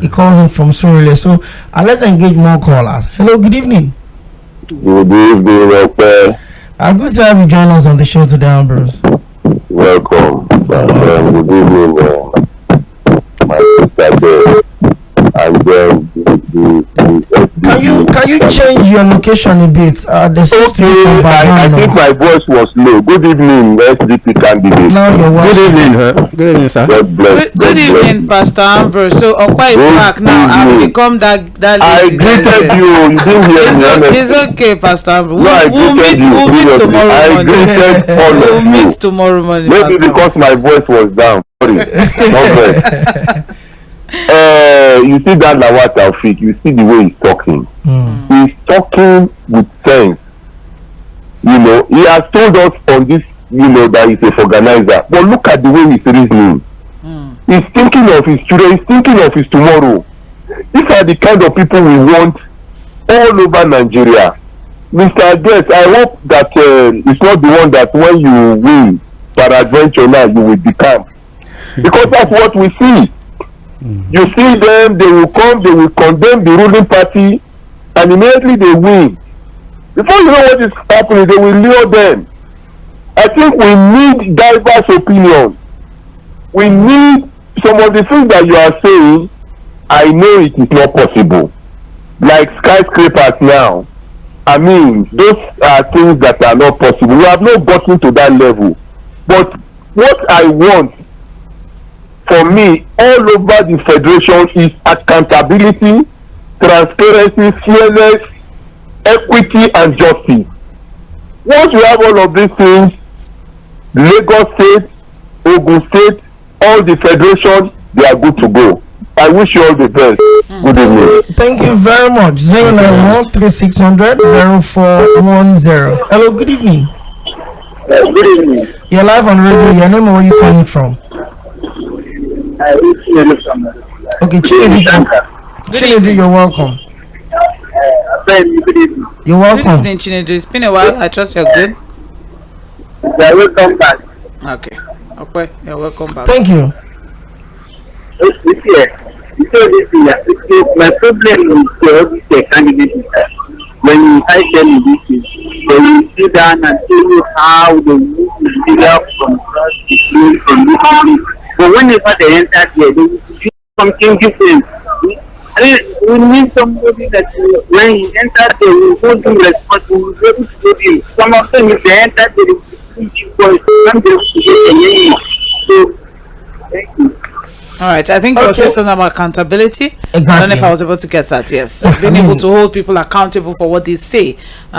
He calls in from Surulere. So let's engage more callers. Hello, good evening. Good evening, Doctor. Good to have you join us on the show today, Ambrose. Welcome. Good evening, my sister there. And then can you change your location a bit? There seems to be some I think my voice was low. Good evening, SDP candidate. Now you're welcome. Good evening, Good evening, sir. Good evening, Pastor Ambrose. So Okpa is back now. I've become that I greeted you. You didn't hear me. It's okay, Pastor Ambrose. No, We'll meet tomorrow I morning. greeted all of We'll you. meet tomorrow morning. Maybe Pastor because my voice was down. Sorry. You see that Lawal Taufik, you see the way he's talking. He's talking with sense. You know, he has told us on this, you know, that he's a organizer. But look at the way he's reasoning. He's thinking of his children, he's thinking of his tomorrow. These are the kind of people we want all over Nigeria. Mr. Guest, I hope that it's not the one that when you win peradventure now you will become. Because that's what we see. You see them, they will come, they will condemn the ruling party, and immediately they win. Before you know what is happening, they will lure them. I think we need diverse opinion. We need some of the things that you are saying. I know it is not possible. Like skyscrapers now. I mean, those are things that are not possible. We have not gotten to that level. But what I want for me all over the federation is accountability, transparency, fairness, equity, and justice. Once you have all of these things, Lagos State, Ogun State, all the federations, they are good to go. I wish you all the best. Good evening. Thank you very much. 09136000410. Hello, good evening. Good evening. You're live on radio. Your name and where you calling from? Okay, Chinedu, you're welcome. Good evening. You're welcome. Good evening, Chinedu. It's been a while. I trust you're good. Welcome back. Okay. Okay, you're welcome back. Thank you. My problem with the candidate is that when you type them this is, they will sit down and tell you how they move the leader from cross to play from this place. But whenever they enter there, they will do something different. We need somebody that when he enters there, we will hold him responsible, we will be able to hold him. Some of them, if they enter there, they will be boys, some they will get a name. So, thank you. All right, I think you were saying something about accountability. Exactly. I don't know if I was able to get that. Yes, being able to hold people accountable for what they say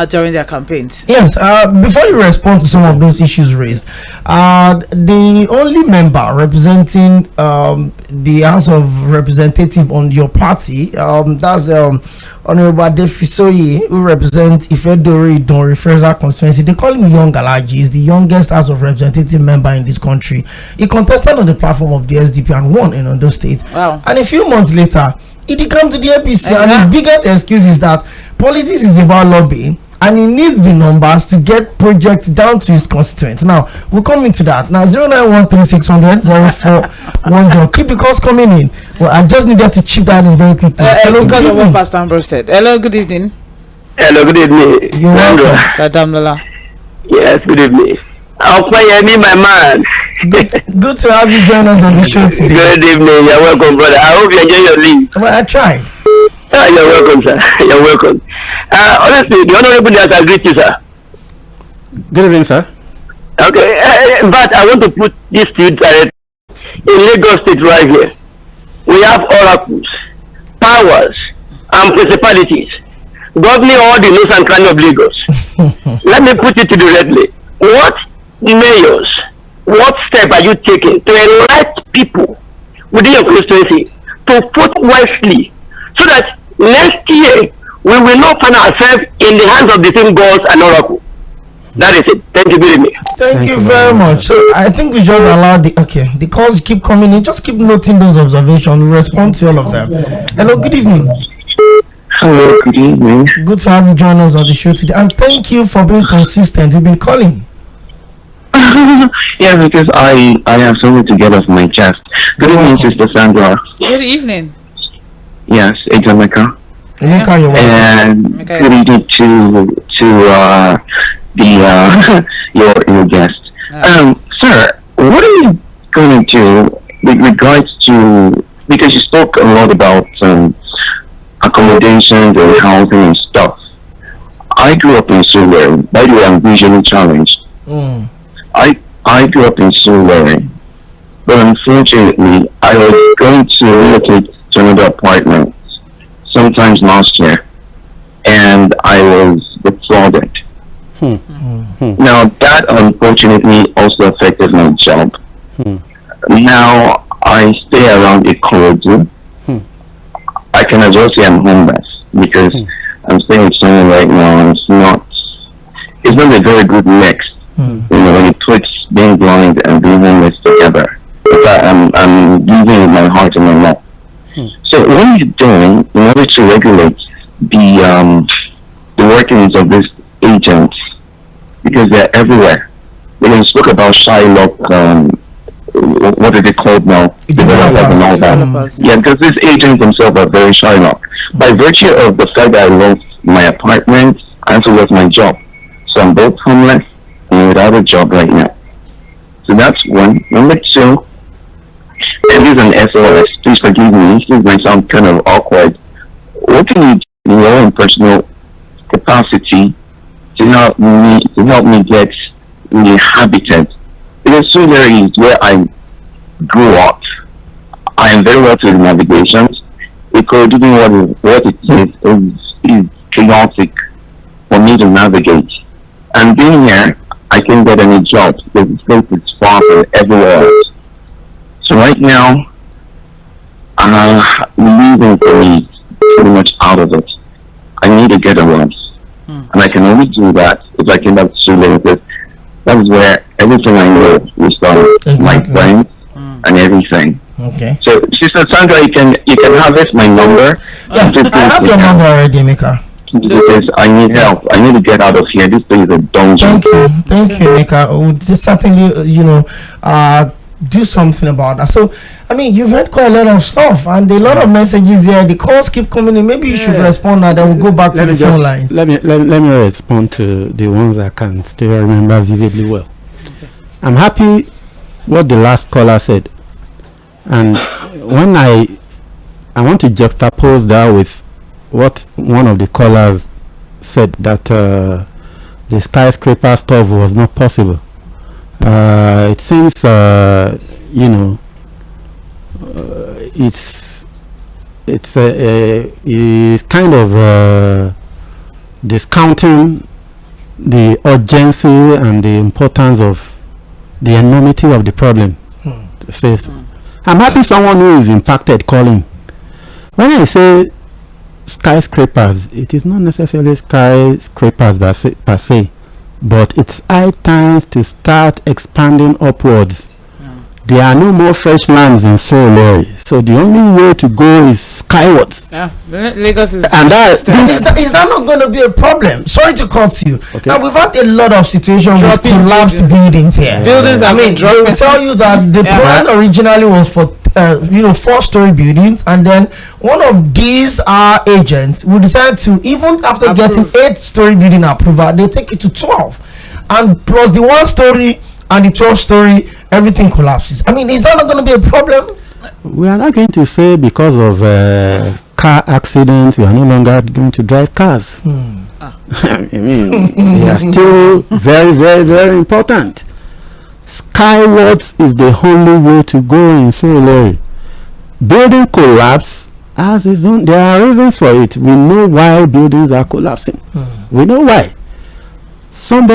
during their campaigns. Yes. Before you respond to some of those issues raised, the only member representing the House of Representative on your party, that's Honorable Adefisoye, who represents Ifedori Don Refresal constituency. They call him Young Alaji. He's the youngest House of Representative member in this country. He contested on the platform of the SDP and won in Ondo State. Wow. And a few months later, he did come to the APC, and his biggest excuse is that politics is about lobbying, and he needs the numbers to get projects down to his constituents. Now, we'll come into that. Now, 0913-600-0410. Keep the calls coming in. Well, I just needed to chip that in very quickly. Hello, Because good of what evening. Pastor Ambrose said. Hello, good evening. Hello, good evening. You're welcome. Mr. Damlola. Yes, good evening. I'll play me, my man. Good to have you join us on the show today. Good evening. You're welcome, brother. I hope you enjoy your leave. Well, I tried. You're welcome, sir. You're welcome. Honestly, the honorable has agreed to, sir. Good evening, sir. Okay, but I want to put this to you in Lagos State right here. We have oracles, powers, and principalities governing all the nooks and crannies of Lagos. Let me put it to you directly. What mayors, what step are you taking to elect people within your constituency to vote wisely so that next year we will not find ourselves in the hands of the same gods and oracles? That is it. Thank you very much. Thank you very much. So I think we just allow the calls keep coming in. Just keep noting those observations. We respond to all of them. Hello, good evening. Hello, good evening. Good to have you join us on the show today, and thank you for being consistent. You've been calling. Yeah, because I have something to get off my chest. Good evening, Sister Sandra. Good evening. Yes, Examica. Emeka, you're welcome. And Okay. good evening to your guest. Sir, what are you going to with regards to, because you spoke a lot about accommodations and housing and stuff. I grew up in Surulere. By the way, I'm visually challenged. I grew up in Surulere, but unfortunately, I was going to relocate to another apartment sometimes last year, and I was defrauded. Now, that unfortunately also affected my job. Now, I stay around Ikorodu. I can as well say I'm homeless because I'm staying with someone right now, and it's not a very good mix. You know, when you put being blind and being homeless together. But I'm living with my heart and my mouth. So what are you doing in order to regulate the workings of these agents? Because they're everywhere. When you spoke about Shylock, what are they called now? Developers and all that. Yeah, because these agents themselves are very Shylock. By virtue of the fact that I lost my apartment, I also lost my job. So I'm both homeless and without a job right now. So that's one. Number two, and this is an SOS. Please forgive me. This might sound kind of awkward. What can you do in your own personal capacity to help me get inhabited? Because Surulere is where I grew up. I am very well to the navigations. Because doing what it is chaotic for me to navigate. And being here, I can't get any jobs because the place is far from everywhere else. So right now, leaving for me pretty much out of it. I need to get around. And I can only do that if I came back to Surulere, because that is where everything I know is started. My friends and everything. Okay. So Sister Sandra, you can harvest my number. Yeah, I have your number already, Emeka. Because I need help. I need to get out of here. This place is a dungeon. Thank you, Emeka. We'll certainly, do something about that. So, I mean, you've heard quite a lot of stuff and a lot of messages here. The calls keep coming in. Maybe you should respond now. Then we'll go back to the phone lines. Let me respond to the ones I can still remember vividly well. I'm happy what the last caller said, and when I want to juxtapose that with what one of the callers said, that the skyscraper stuff was not possible. It seems is kind of discounting the urgency and the importance of the enormity of the problem to face. I'm happy someone who is impacted calling. When I say skyscrapers, it is not necessarily skyscrapers per se, but it's high time to start expanding upwards. There are no more fresh lands in Surulere, so the only way to go is skywards. Yeah, Lagos is. And is that not going to be a problem? Sorry to cut you. Okay. Now we've had a lot of situations with Dropping collapsed buildings here. Buildings I mean, they will tell you that the plan originally was for 4-story buildings, and then one of these agents will decide to, even after getting 8-story building approval, they take it to 12, and plus the 1-story and the 12-story, everything collapses. I mean, is that not going to be a problem? We are not going to say because of car accidents we are no longer going to drive cars. I mean, they are still very, very, very important. Skywards is the only way to go in Surulere. Building collapse has its own. There are reasons for it. We know why buildings are collapsing. We know why. Some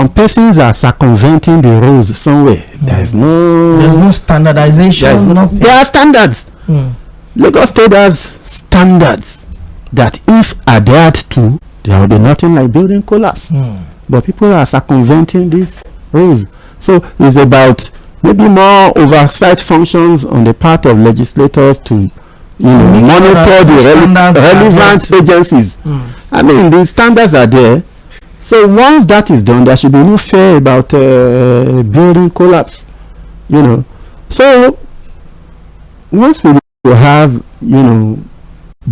persons are circumventing the rules somewhere. There's no standardization. There are standards. Lagos State has standards that if adhered to, there will be nothing like building collapse. But people are circumventing these rules. So it's about maybe more oversight functions on the part of legislators to monitor the relevant agencies. I mean, the standards are there. So once that is done, there should be no fear about building collapse. So once we have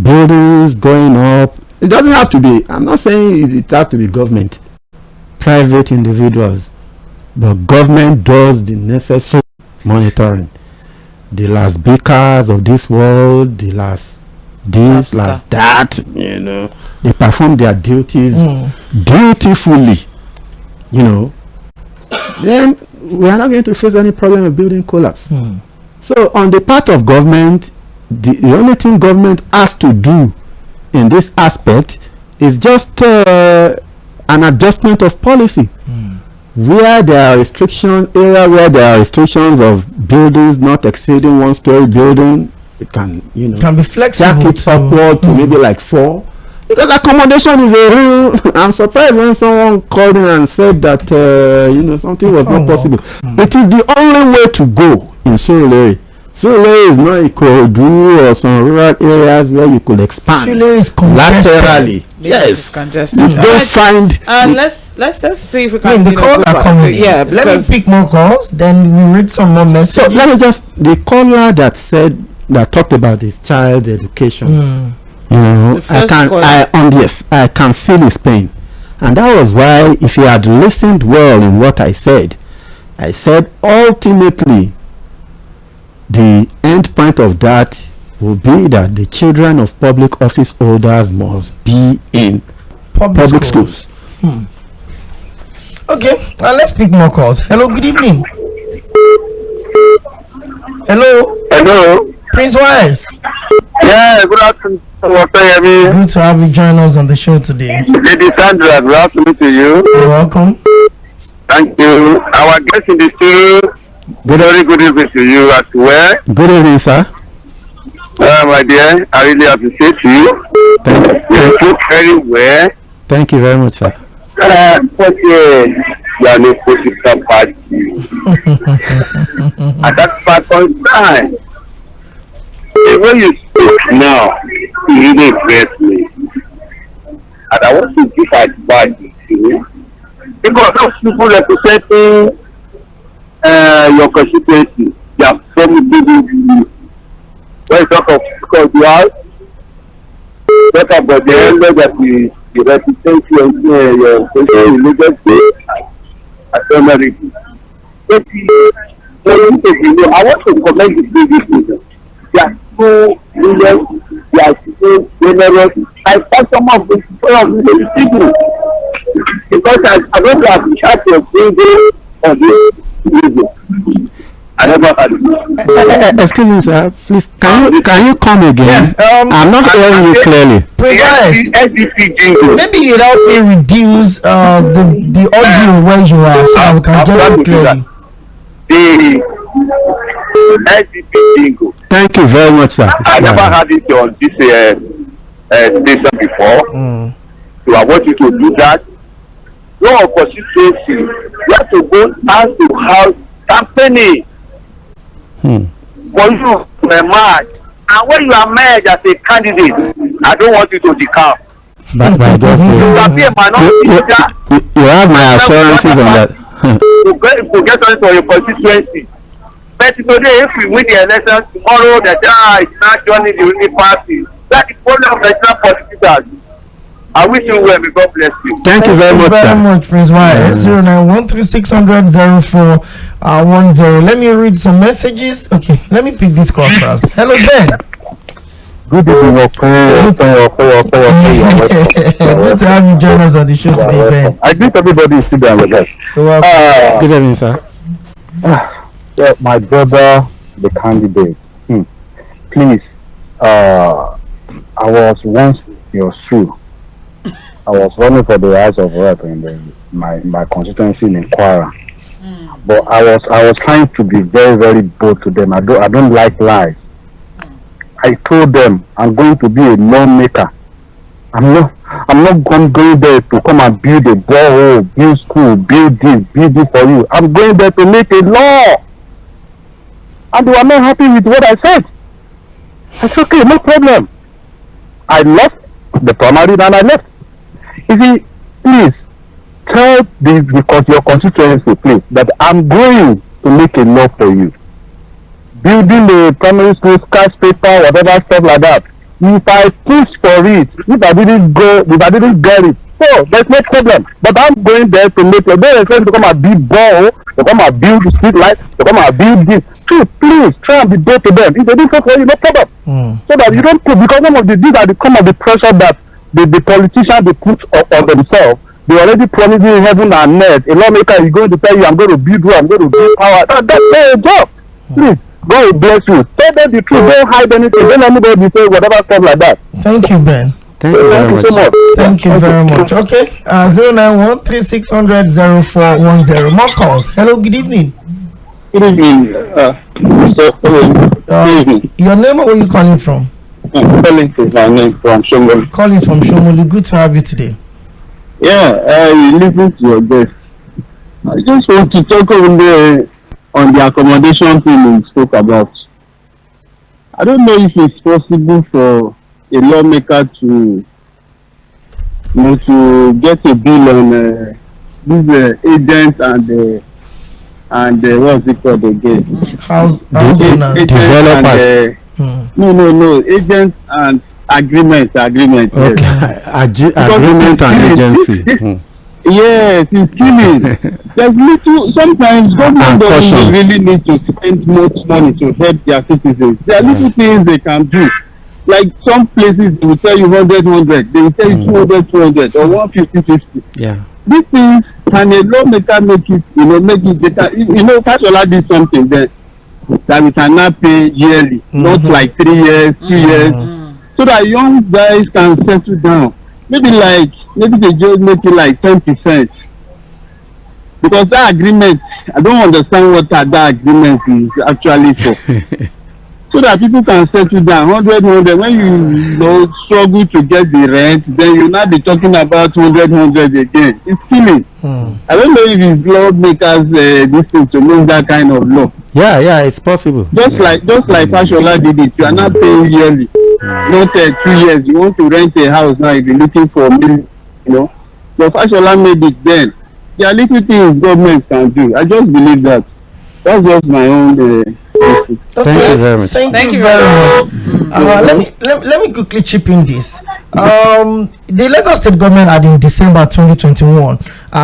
buildings going up, it doesn't have to be. I'm not saying it has to be government, private individuals, but government does the necessary monitoring. The last bakers of this world, the last this, last that, they perform their duties dutifully, then we are not going to face any problem of building collapse. So on the part of government, the only thing government has to do in this aspect is just an adjustment of policy. Where there are restrictions, where there are restrictions of buildings not exceeding 1-story building, it can be flexible, jack it upward to maybe like 4, because accommodation is a real. I'm surprised when someone called in and said that something was not possible. It is the only way to go in Surulere. Surulere is not Ikorodu or some rural areas where you could expand laterally. Yes, congested. You don't find. Let's see if we can. The calls are coming. Yeah, let me pick more calls. Then we read some more messages. So let me the caller that talked about his child's education. I can feel his pain, and that was why, if he had listened well in what I said ultimately the end point of that will be that the children of public office holders must be in public schools. Okay, let's pick more calls. Hello, good evening. Hello, Prince Wise. Yeah, good afternoon. Good to have you join us on the show today. Lady Sandra, good afternoon to you. You're welcome. Thank you. Our guest in the studio, very good evening to you as well. Good evening, sir. My dear, I really appreciate you. You do very well. Thank you very much, sir. But you are no political party. At that part of time, the way you speak now, you really impress me. And I want to give advice to you. Because those people representing your constituency, they are from the when you talk of because talk about the elder that we represent your religious faith as honorable. But I want to commend the previous leaders. They are so brilliant, they are so generous. I thought some of the people because I don't have to chat your finger on this video. I never had it. Excuse me, sir. Please, can you come again? I'm not hearing you clearly. SDP jingle. Maybe you help me reduce the audio where you are, so we can get it clearly. The SDP jingle. Thank you very much, sir. I never had it on this station before. So I want you to do that. No constituency. You have to go and to have campaigning. For you to emerge. And when you are merged as a candidate, I don't want you to decamp. But by God's grace, you have my assurances on that. To get on to your constituency. But today, if we win the election tomorrow, it's not joining the only party. That is problem of national politicians. I wish you well. May God bless you. Thank you very much, very much, Prince Y. 0913600010. Let me read some messages. Okay, let me pick this call first. Hello, Ben. Good evening, Good to have you join us on the show today, Ben. I greet everybody in studio with us. Good evening, sir. Yeah, my brother, the candidate. Please, I was once in your shoe. I was running for the House of Rep in my constituency in Kwara. But I was trying to be very, very bold to them. I don't like lies. I told them I'm going to be a lawmaker. I'm not going there to come and build a borehole, build school, build this for you. I'm going there to make a law. And they were not happy with what I said. I said, okay, no problem. I left the primary and I left. You see, please tell because your constituency, please, that I'm going to make a law for you. Building the primary school, skyscraper, whatever stuff like that. If I push for it, if I didn't get it, so there's no problem. But I'm going there to make a law. They're to come and build ball, to come and build the street light, to come and build this. Please try and be good to them. If they didn't for you, no problem. So that you don't put, because some of these are the pressure that the politicians they put on themselves. They already promising heaven and earth. A lawmaker is going to tell you, I'm going to build road, I'm going to build power. That's their job. Please, God bless you. Tell them the truth. Don't hide anything. Don't anybody say whatever stuff like that. Thank you, Ben. Thank you very much. So much. Thank you very much. Okay. 0913600010. More calls. Hello, good evening. Good evening. Your name or where you calling from? I'm calling from my name from Shomolu. Calling from Shomolu. Good to have you today. Yeah, I listen to your guest. I just want to talk on the accommodation thing you spoke about. I don't know if it's possible for a lawmaker to get a bill on these agents and what's it called again? How's developers. No, agents and agreement. Okay. Yes. Agreement and agency. Yes, it's killing. There's little. Sometimes government doesn't really need to spend much money to help their citizens. There are little things they can do. Like some places they will tell you 100, they will tell you 200, or 150. Yeah. These things, can a lawmaker make it better? Fashola did something that we cannot pay yearly, not like 3 years, 2 years, so that young guys can settle down. Maybe they just make it like 10%. Because that agreement, I don't understand what that agreement is actually for. So that people can settle down 100. When you struggle to get the rent, then you'll not be talking about 100 again. It's killing. I don't know if it's lawmakers this thing to make that kind of law. Yeah, it's possible. Just like Fashola did it. You are not paying yearly, not 2 years. You want to rent a house now, if you're looking for a million, But Fashola made it then. There are little things government can do. I just believe that. That's just my own. Thank you very much. Thank you very much. Let me quickly chip in this. The Lagos State government had in December 2021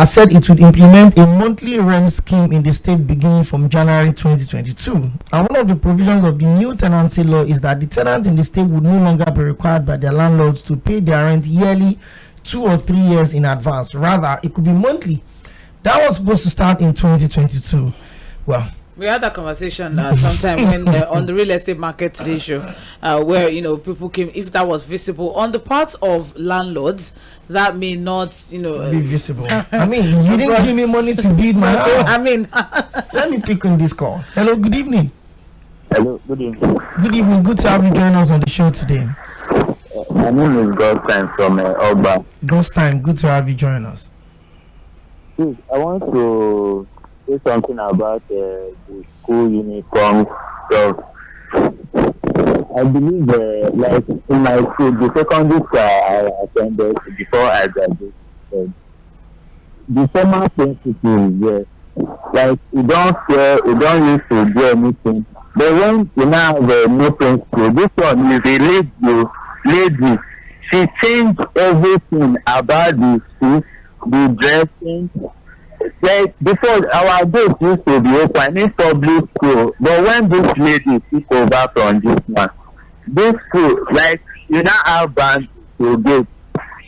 said it would implement a monthly rent scheme in the state beginning from January 2022. And one of the provisions of the new tenancy law is that the tenants in the state would no longer be required by their landlords to pay their rent yearly 2 or 3 years in advance. Rather, it could be monthly. That was supposed to start in 2022. Well, We had that conversation sometime when on the real estate market today show, where people came. If that was visible on the part of landlords, that may not be visible. I mean, you didn't give me money to build my house. I mean, let me pick on this call. Hello, good evening. Hello, good evening. Good evening. Good to have you join us on the show today. My name is Godtime from Oba. Godtime, good to have you join us. Please, I want to say something about the school uniform stuff. I believe, like in my school, the secondary school I attended before I graduated, the former principal, yes, like we don't care, we don't used to do anything. But when we now have a new principal, this one is a lady. She changed everything about the school, the dressing. Like before, our gate used to be open in public school, but when this lady took over from this man, this school, like you now have band to gate.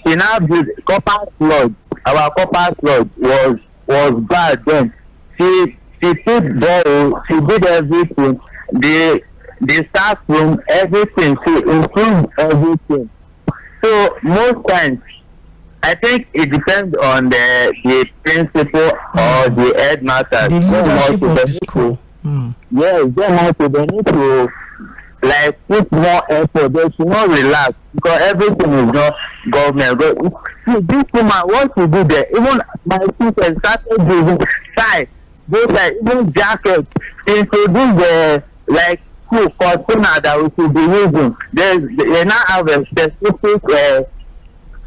She now built copper sludge. Our copper sludge was bad then. She put ball, she did everything. The staff room, everything. She improved everything. So most times, I think it depends on the principal or the headmaster. The leadership of the school. Yes, they need to like put more effort. They should not relax because everything is not government. But see, this woman, what she do there, even my sister started using tie, those like even jackets, introduce the like school container that we should be using. They now have a specific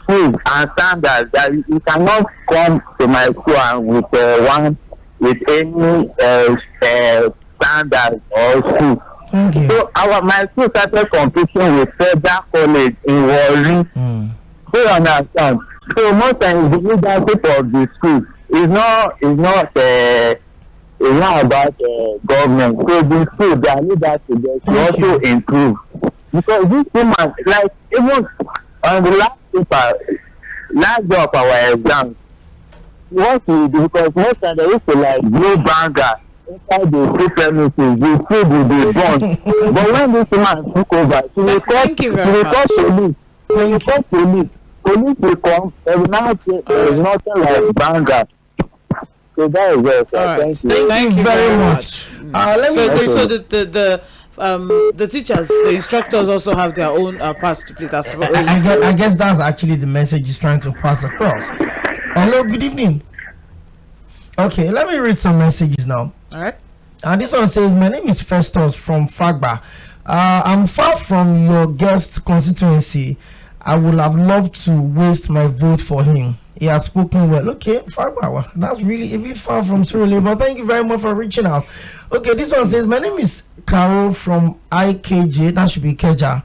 schools and standards that you cannot come to my school and with any standards or school. Okay. So my school started competing with Federal College in Warri. So you understand. So most times the leadership of the school is not about government. So the school, their leadership, they should also improve. Because this woman, like even on the last day of our exams, what we do, because most times they used to like blow banger inside the school premises, the food will be burnt. But when this woman took over, she will call police. Police will come, they will now say there is nothing like banger. So that is it. Thank you very much. The teachers, the instructors also have their own parts to play. That's I guess that's actually the message he's trying to pass across. Hello, good evening. Okay, let me read some messages now. All right. And this one says, my name is Festus from Fagba. I'm far from your guest constituency. I would have loved to waste my vote for him. He has spoken well. Okay, Fagba, that's really a bit far from Surulere, but thank you very much for reaching out. Okay, this one says, my name is Carol from IKJ. That should be Keja.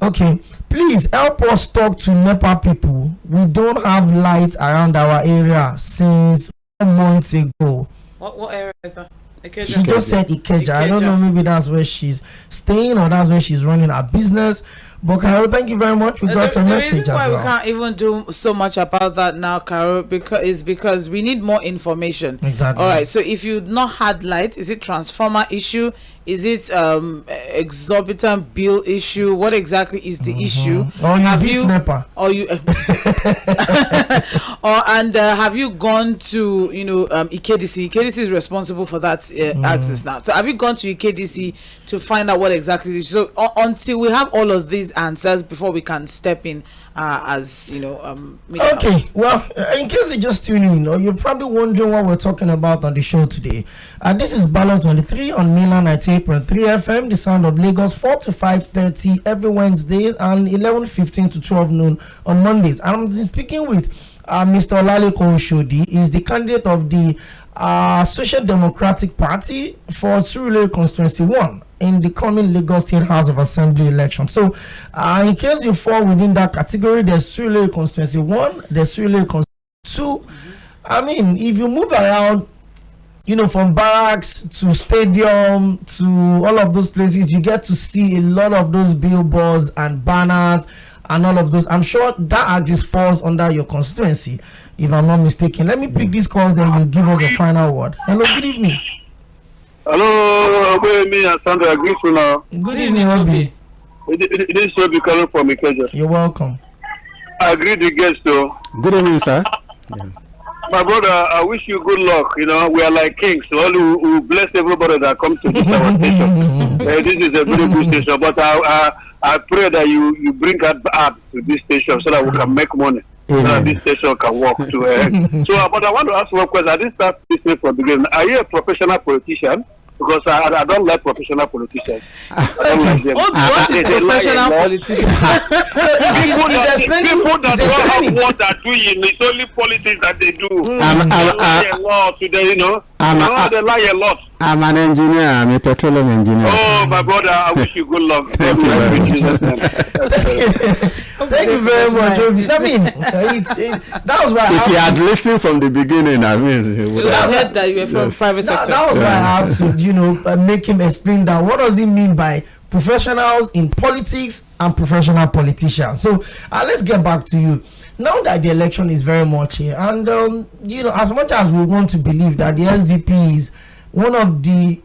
Okay, please help us talk to NEPA people. We don't have lights around our area since 1 month ago. What area is that? Ikeja. She just said Ikeja. I don't know, maybe that's where she's staying or that's where she's running her business. But Carol, thank you very much. We got a message as well. The reason why we can't even do so much about that now, Carol, because we need more information. Exactly. All right. So if you've not had light, is it transformer issue? Is it exorbitant bill issue? What exactly is the issue? Or you beat NEPA. Or you have you gone to EKDC? EKDC is responsible for that access now. So have you gone to EKDC to find out what exactly is? So until we have all of these answers before we can step in okay, well, in case you just tune in, you're probably wondering what we're talking about on the show today. This is Ballot 23 on Mainland 98.3 FM, the sound of Lagos, 4 to 5:30 every Wednesdays and 11:15 to 12 noon on Mondays. I'm speaking with Mr. OLALEKAN OSHODI. Is the candidate of the Social Democratic Party for Surulere Constituency 1 in the coming Lagos State House of Assembly election. So in case you fall within that category, there's Surulere Constituency 1, there's Surulere Constituency 2. I mean, if you move around, from barracks to stadium to all of those places, you get to see a lot of those billboards and banners and all of those. I'm sure that axis falls under your constituency, if I'm not mistaken. Let me pick these calls, then you give us a final word. Hello, good evening. Hello, me and Sandra. Good to know. Good evening, Obi. This is Obi calling from Ikeja. You're welcome. I agree with the guest though. Good evening, sir. Yeah. My brother, I wish you good luck. You know, we are like kings. So all who bless everybody that comes to this our station. This is a very good station. But I pray that you bring us up to this station so that we can make money. So that this station can work too. So, but I want to ask one question. I didn't start listening from the beginning. Are you a professional politician? Because I don't like professional politicians. I don't like them. What is professional politician? People that don't have what they're doing, it's only politics that they do. They lie a lot today, you know. They lie a lot. I'm an engineer. I'm a petroleum engineer. Oh, my brother, I wish you good luck. Thank you very much. Thank you very much, Obi. I mean, that was why. If you had listened from the beginning, I mean, you would have heard that you were from private sector. That was why I had to, make him explain that. What does it mean by professionals in politics and professional politicians? So let's get back to you. Now that the election is very much here, and as much as we want to believe that the SDP is one of the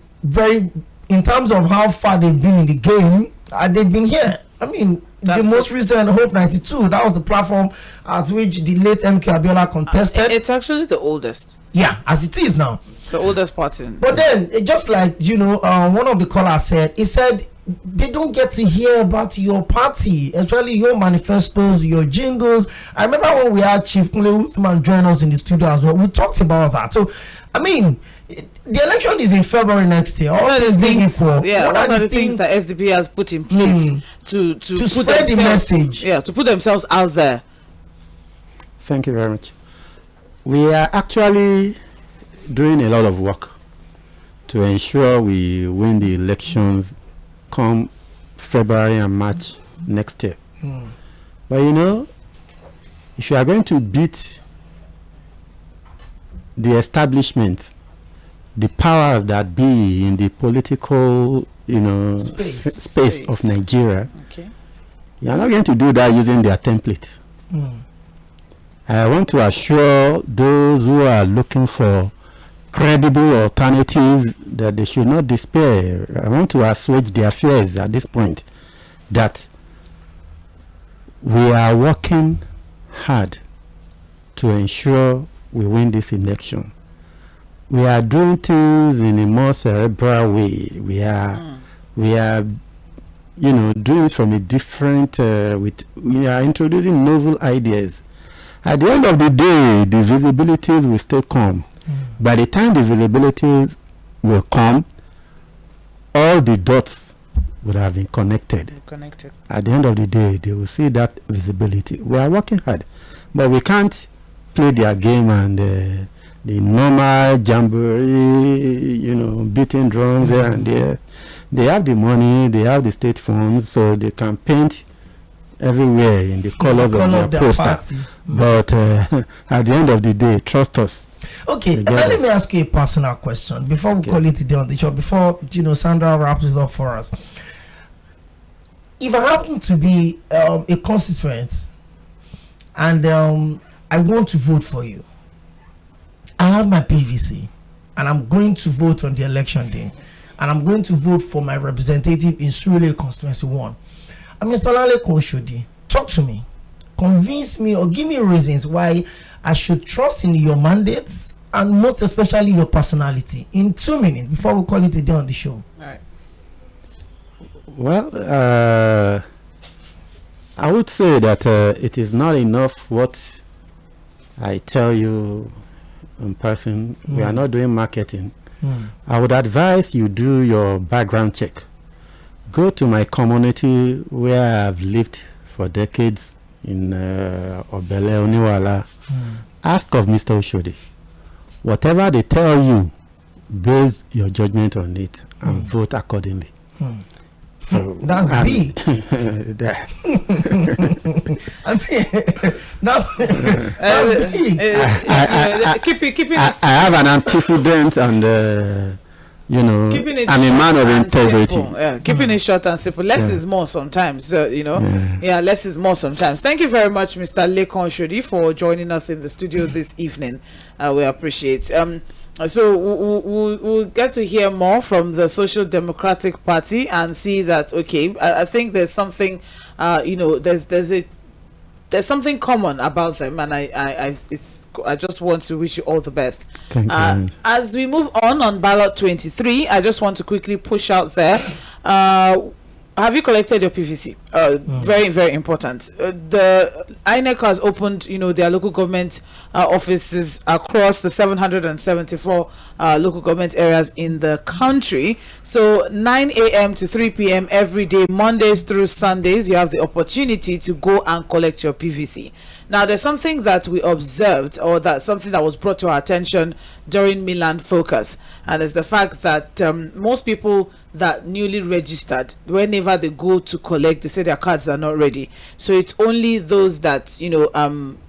in terms of how far they've been in the game, they've been here. I mean, the most recent Hope 92, that was the platform at which the late MK Abiola contested. It's actually the oldest. Yeah, as it is now. The oldest party. But then, just like, one of the callers said, he said, they don't get to hear about your party, especially your manifestos, your jingles. I remember when we had Chief Kunle Uthman join us in the studio as well. We talked about that. So, I mean, the election is in February next year. All things being equal. Yeah, one of the things that SDP has put in place to spread the message. Yeah, to put themselves out there. Thank you very much. We are actually doing a lot of work to ensure we win the elections come February and March next year. But if you are going to beat the establishment, the powers that be in the political space of Nigeria, you are not going to do that using their template. I want to assure those who are looking for credible alternatives that they should not despair. I want to assuage their fears at this point that we are working hard to ensure we win this election. We are doing things in a more cerebral way. We are doing it from a different we are introducing novel ideas. At the end of the day, the visibilities will still come. By the time the visibilities will come, all the dots would have been connected. At the end of the day, they will see that visibility. We are working hard, but we can't play their game and the normal jamboree, beating drums here and there. They have the money, they have the state funds, so they can paint everywhere in the colors of their poster. But at the end of the day, trust us. Okay, let me ask you a personal question before we call it a day on the show, before Sandra wraps it up for us. If I happen to be a constituent and I want to vote for you, I have my PVC and I'm going to vote on the election day, and I'm going to vote for my representative in Surulere Constituency 1. And Mr. OLALEKAN OSHODI, talk to me, convince me or give me reasons why I should trust in your mandates and most especially your personality in 2 minutes before we call it a day on the show. All right. Well, I would say that it is not enough what I tell you in person. We are not doing marketing. I would advise you do your background check. Go to my community where I've lived for decades in Obele, Oniwala. Ask of Mr. Oshodi. Whatever they tell you, base your judgment on it and vote accordingly. So that's big. I have an antecedent and I'm a man of integrity. Keeping it short and simple. Less is more sometimes. Less is more sometimes. Thank you very much, Mr. OLALEKAN OSHODI, for joining us in the studio this evening. We appreciate. So we'll get to hear more from the Social Democratic Party and see that, okay, I think there's something, there's something common about them, and I just want to wish you all the best. Thank you. As we move on Ballot 23, I just want to quickly push out there. Have you collected your PVC? Very, very important. The INEC has opened, their local government offices across the 774 local government areas in the country. So 9 a.m. to 3 p.m. every day, Mondays through Sundays, you have the opportunity to go and collect your PVC. Now, there's something that we observed, or that something that was brought to our attention during Milan Focus, and it's the fact that most people that newly registered, whenever they go to collect, they say their cards are not ready. So it's only those that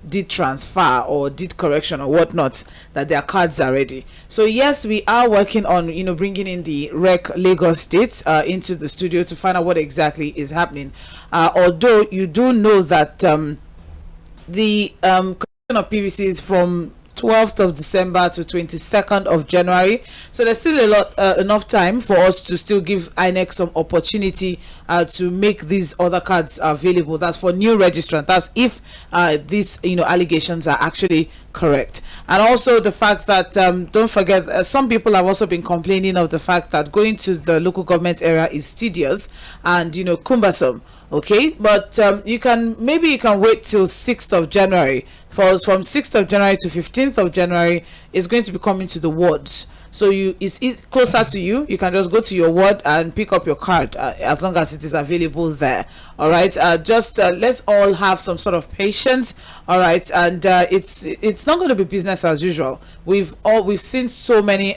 did transfer or did correction or whatnot that their cards are ready. So yes, we are working on bringing in the REC Lagos State into the studio to find out what exactly is happening. Although you do know that the collection of PVC is from 12th of December to 22nd of January, so there's still enough time for us to still give INEC some opportunity to make these other cards available. That's for new registrant. That's if these allegations are actually correct. And also the fact that don't forget, some people have also been complaining of the fact that going to the local government area is tedious and cumbersome. Okay, but you can wait till 6th of January. From 6th of January to 15th of January, it's going to be coming to the wards. So it's closer to you. You can just go to your ward and pick up your card as long as it is available there. All right. Let's all have some sort of patience. All right. And it's not going to be business as usual. We've seen so many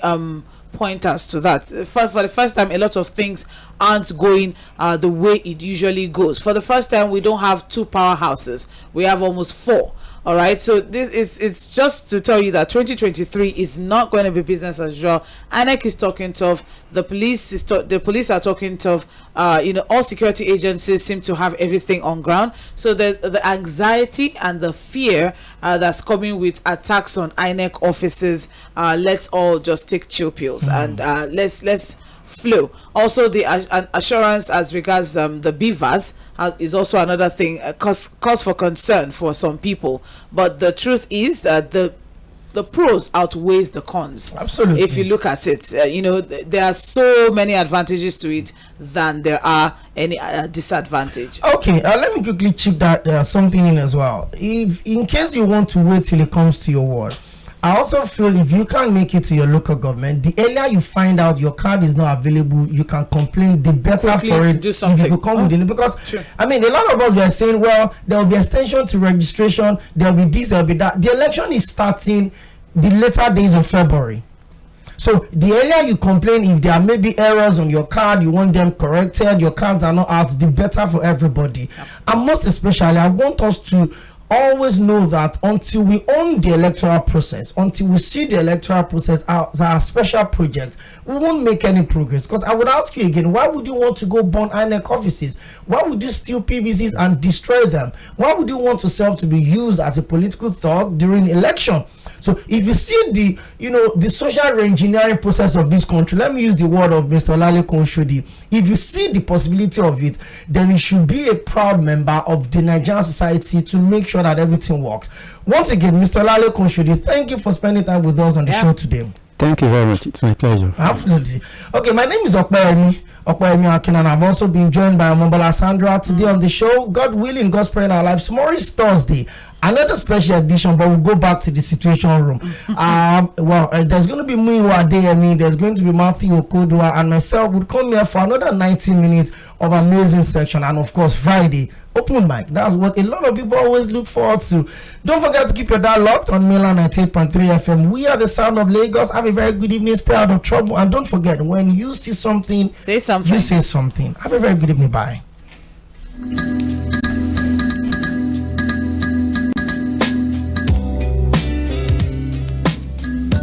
pointers to that. For the first time, a lot of things aren't going the way it usually goes. For the first time, we don't have 2 powerhouses. We have almost 4. All right, so it's just to tell you that 2023 is not going to be business as usual. INEC is talking tough. The police are talking tough. All security agencies seem to have everything on ground. So the anxiety and the fear that's coming with attacks on INEC offices, let's all just take chill pills and let's flow. Also, the assurance as regards the beavers is also another thing, cause for concern for some people. But the truth is that the pros outweighs the cons. Absolutely. If you look at it, there are so many advantages to it than there are any disadvantage. Okay, let me quickly chip that something in as well. If in case you want to wait till it comes to your ward, I also feel if you can't make it to your local government, the earlier you find out your card is not available, you can complain, the better for it if you come within it. Because True. I mean, a lot of us were saying, well, there will be extension to registration, there will be this, there will be that. The election is starting the later days of February. So the earlier you complain, if there are maybe errors on your card, you want them corrected, your cards are not out, the better for everybody. And most especially, I want us to always know that until we own the electoral process, until we see the electoral process as our special project, we won't make any progress. Because I would ask you again, why would you want to go burn INEC offices? Why would you steal PVCs and destroy them? Why would you want yourself to be used as a political thug during election? So if you see the social engineering process of this country, let me use the word of Mr. OLALEKAN OSHODI. If you see the possibility of it, then you should be a proud member of the Nigerian society to make sure that everything works. Once again, Mr. OLALEKAN OSHODI, thank you for spending time with us on the show today. Thank you very much. It's my pleasure. Absolutely. Okay, my name is Okpeyemi Akin, and I've also been joined by Omobola Sandra today on the show. God willing, God's prayer in our lives. Tomorrow is Thursday. Another special edition, but we'll go back to the situation room. There's going to be Muiwa Adeyemi, there's going to be Matthew Okodua, and myself would come here for another 90 minutes of amazing section. And of course, Friday, open mic. That's what a lot of people always look forward to. Don't forget to keep your dial locked on Mainland 98.3 FM. We are the sound of Lagos. Have a very good evening. Stay out of trouble. And don't forget, when you see something, say something. You say something. Have a very good evening. Bye.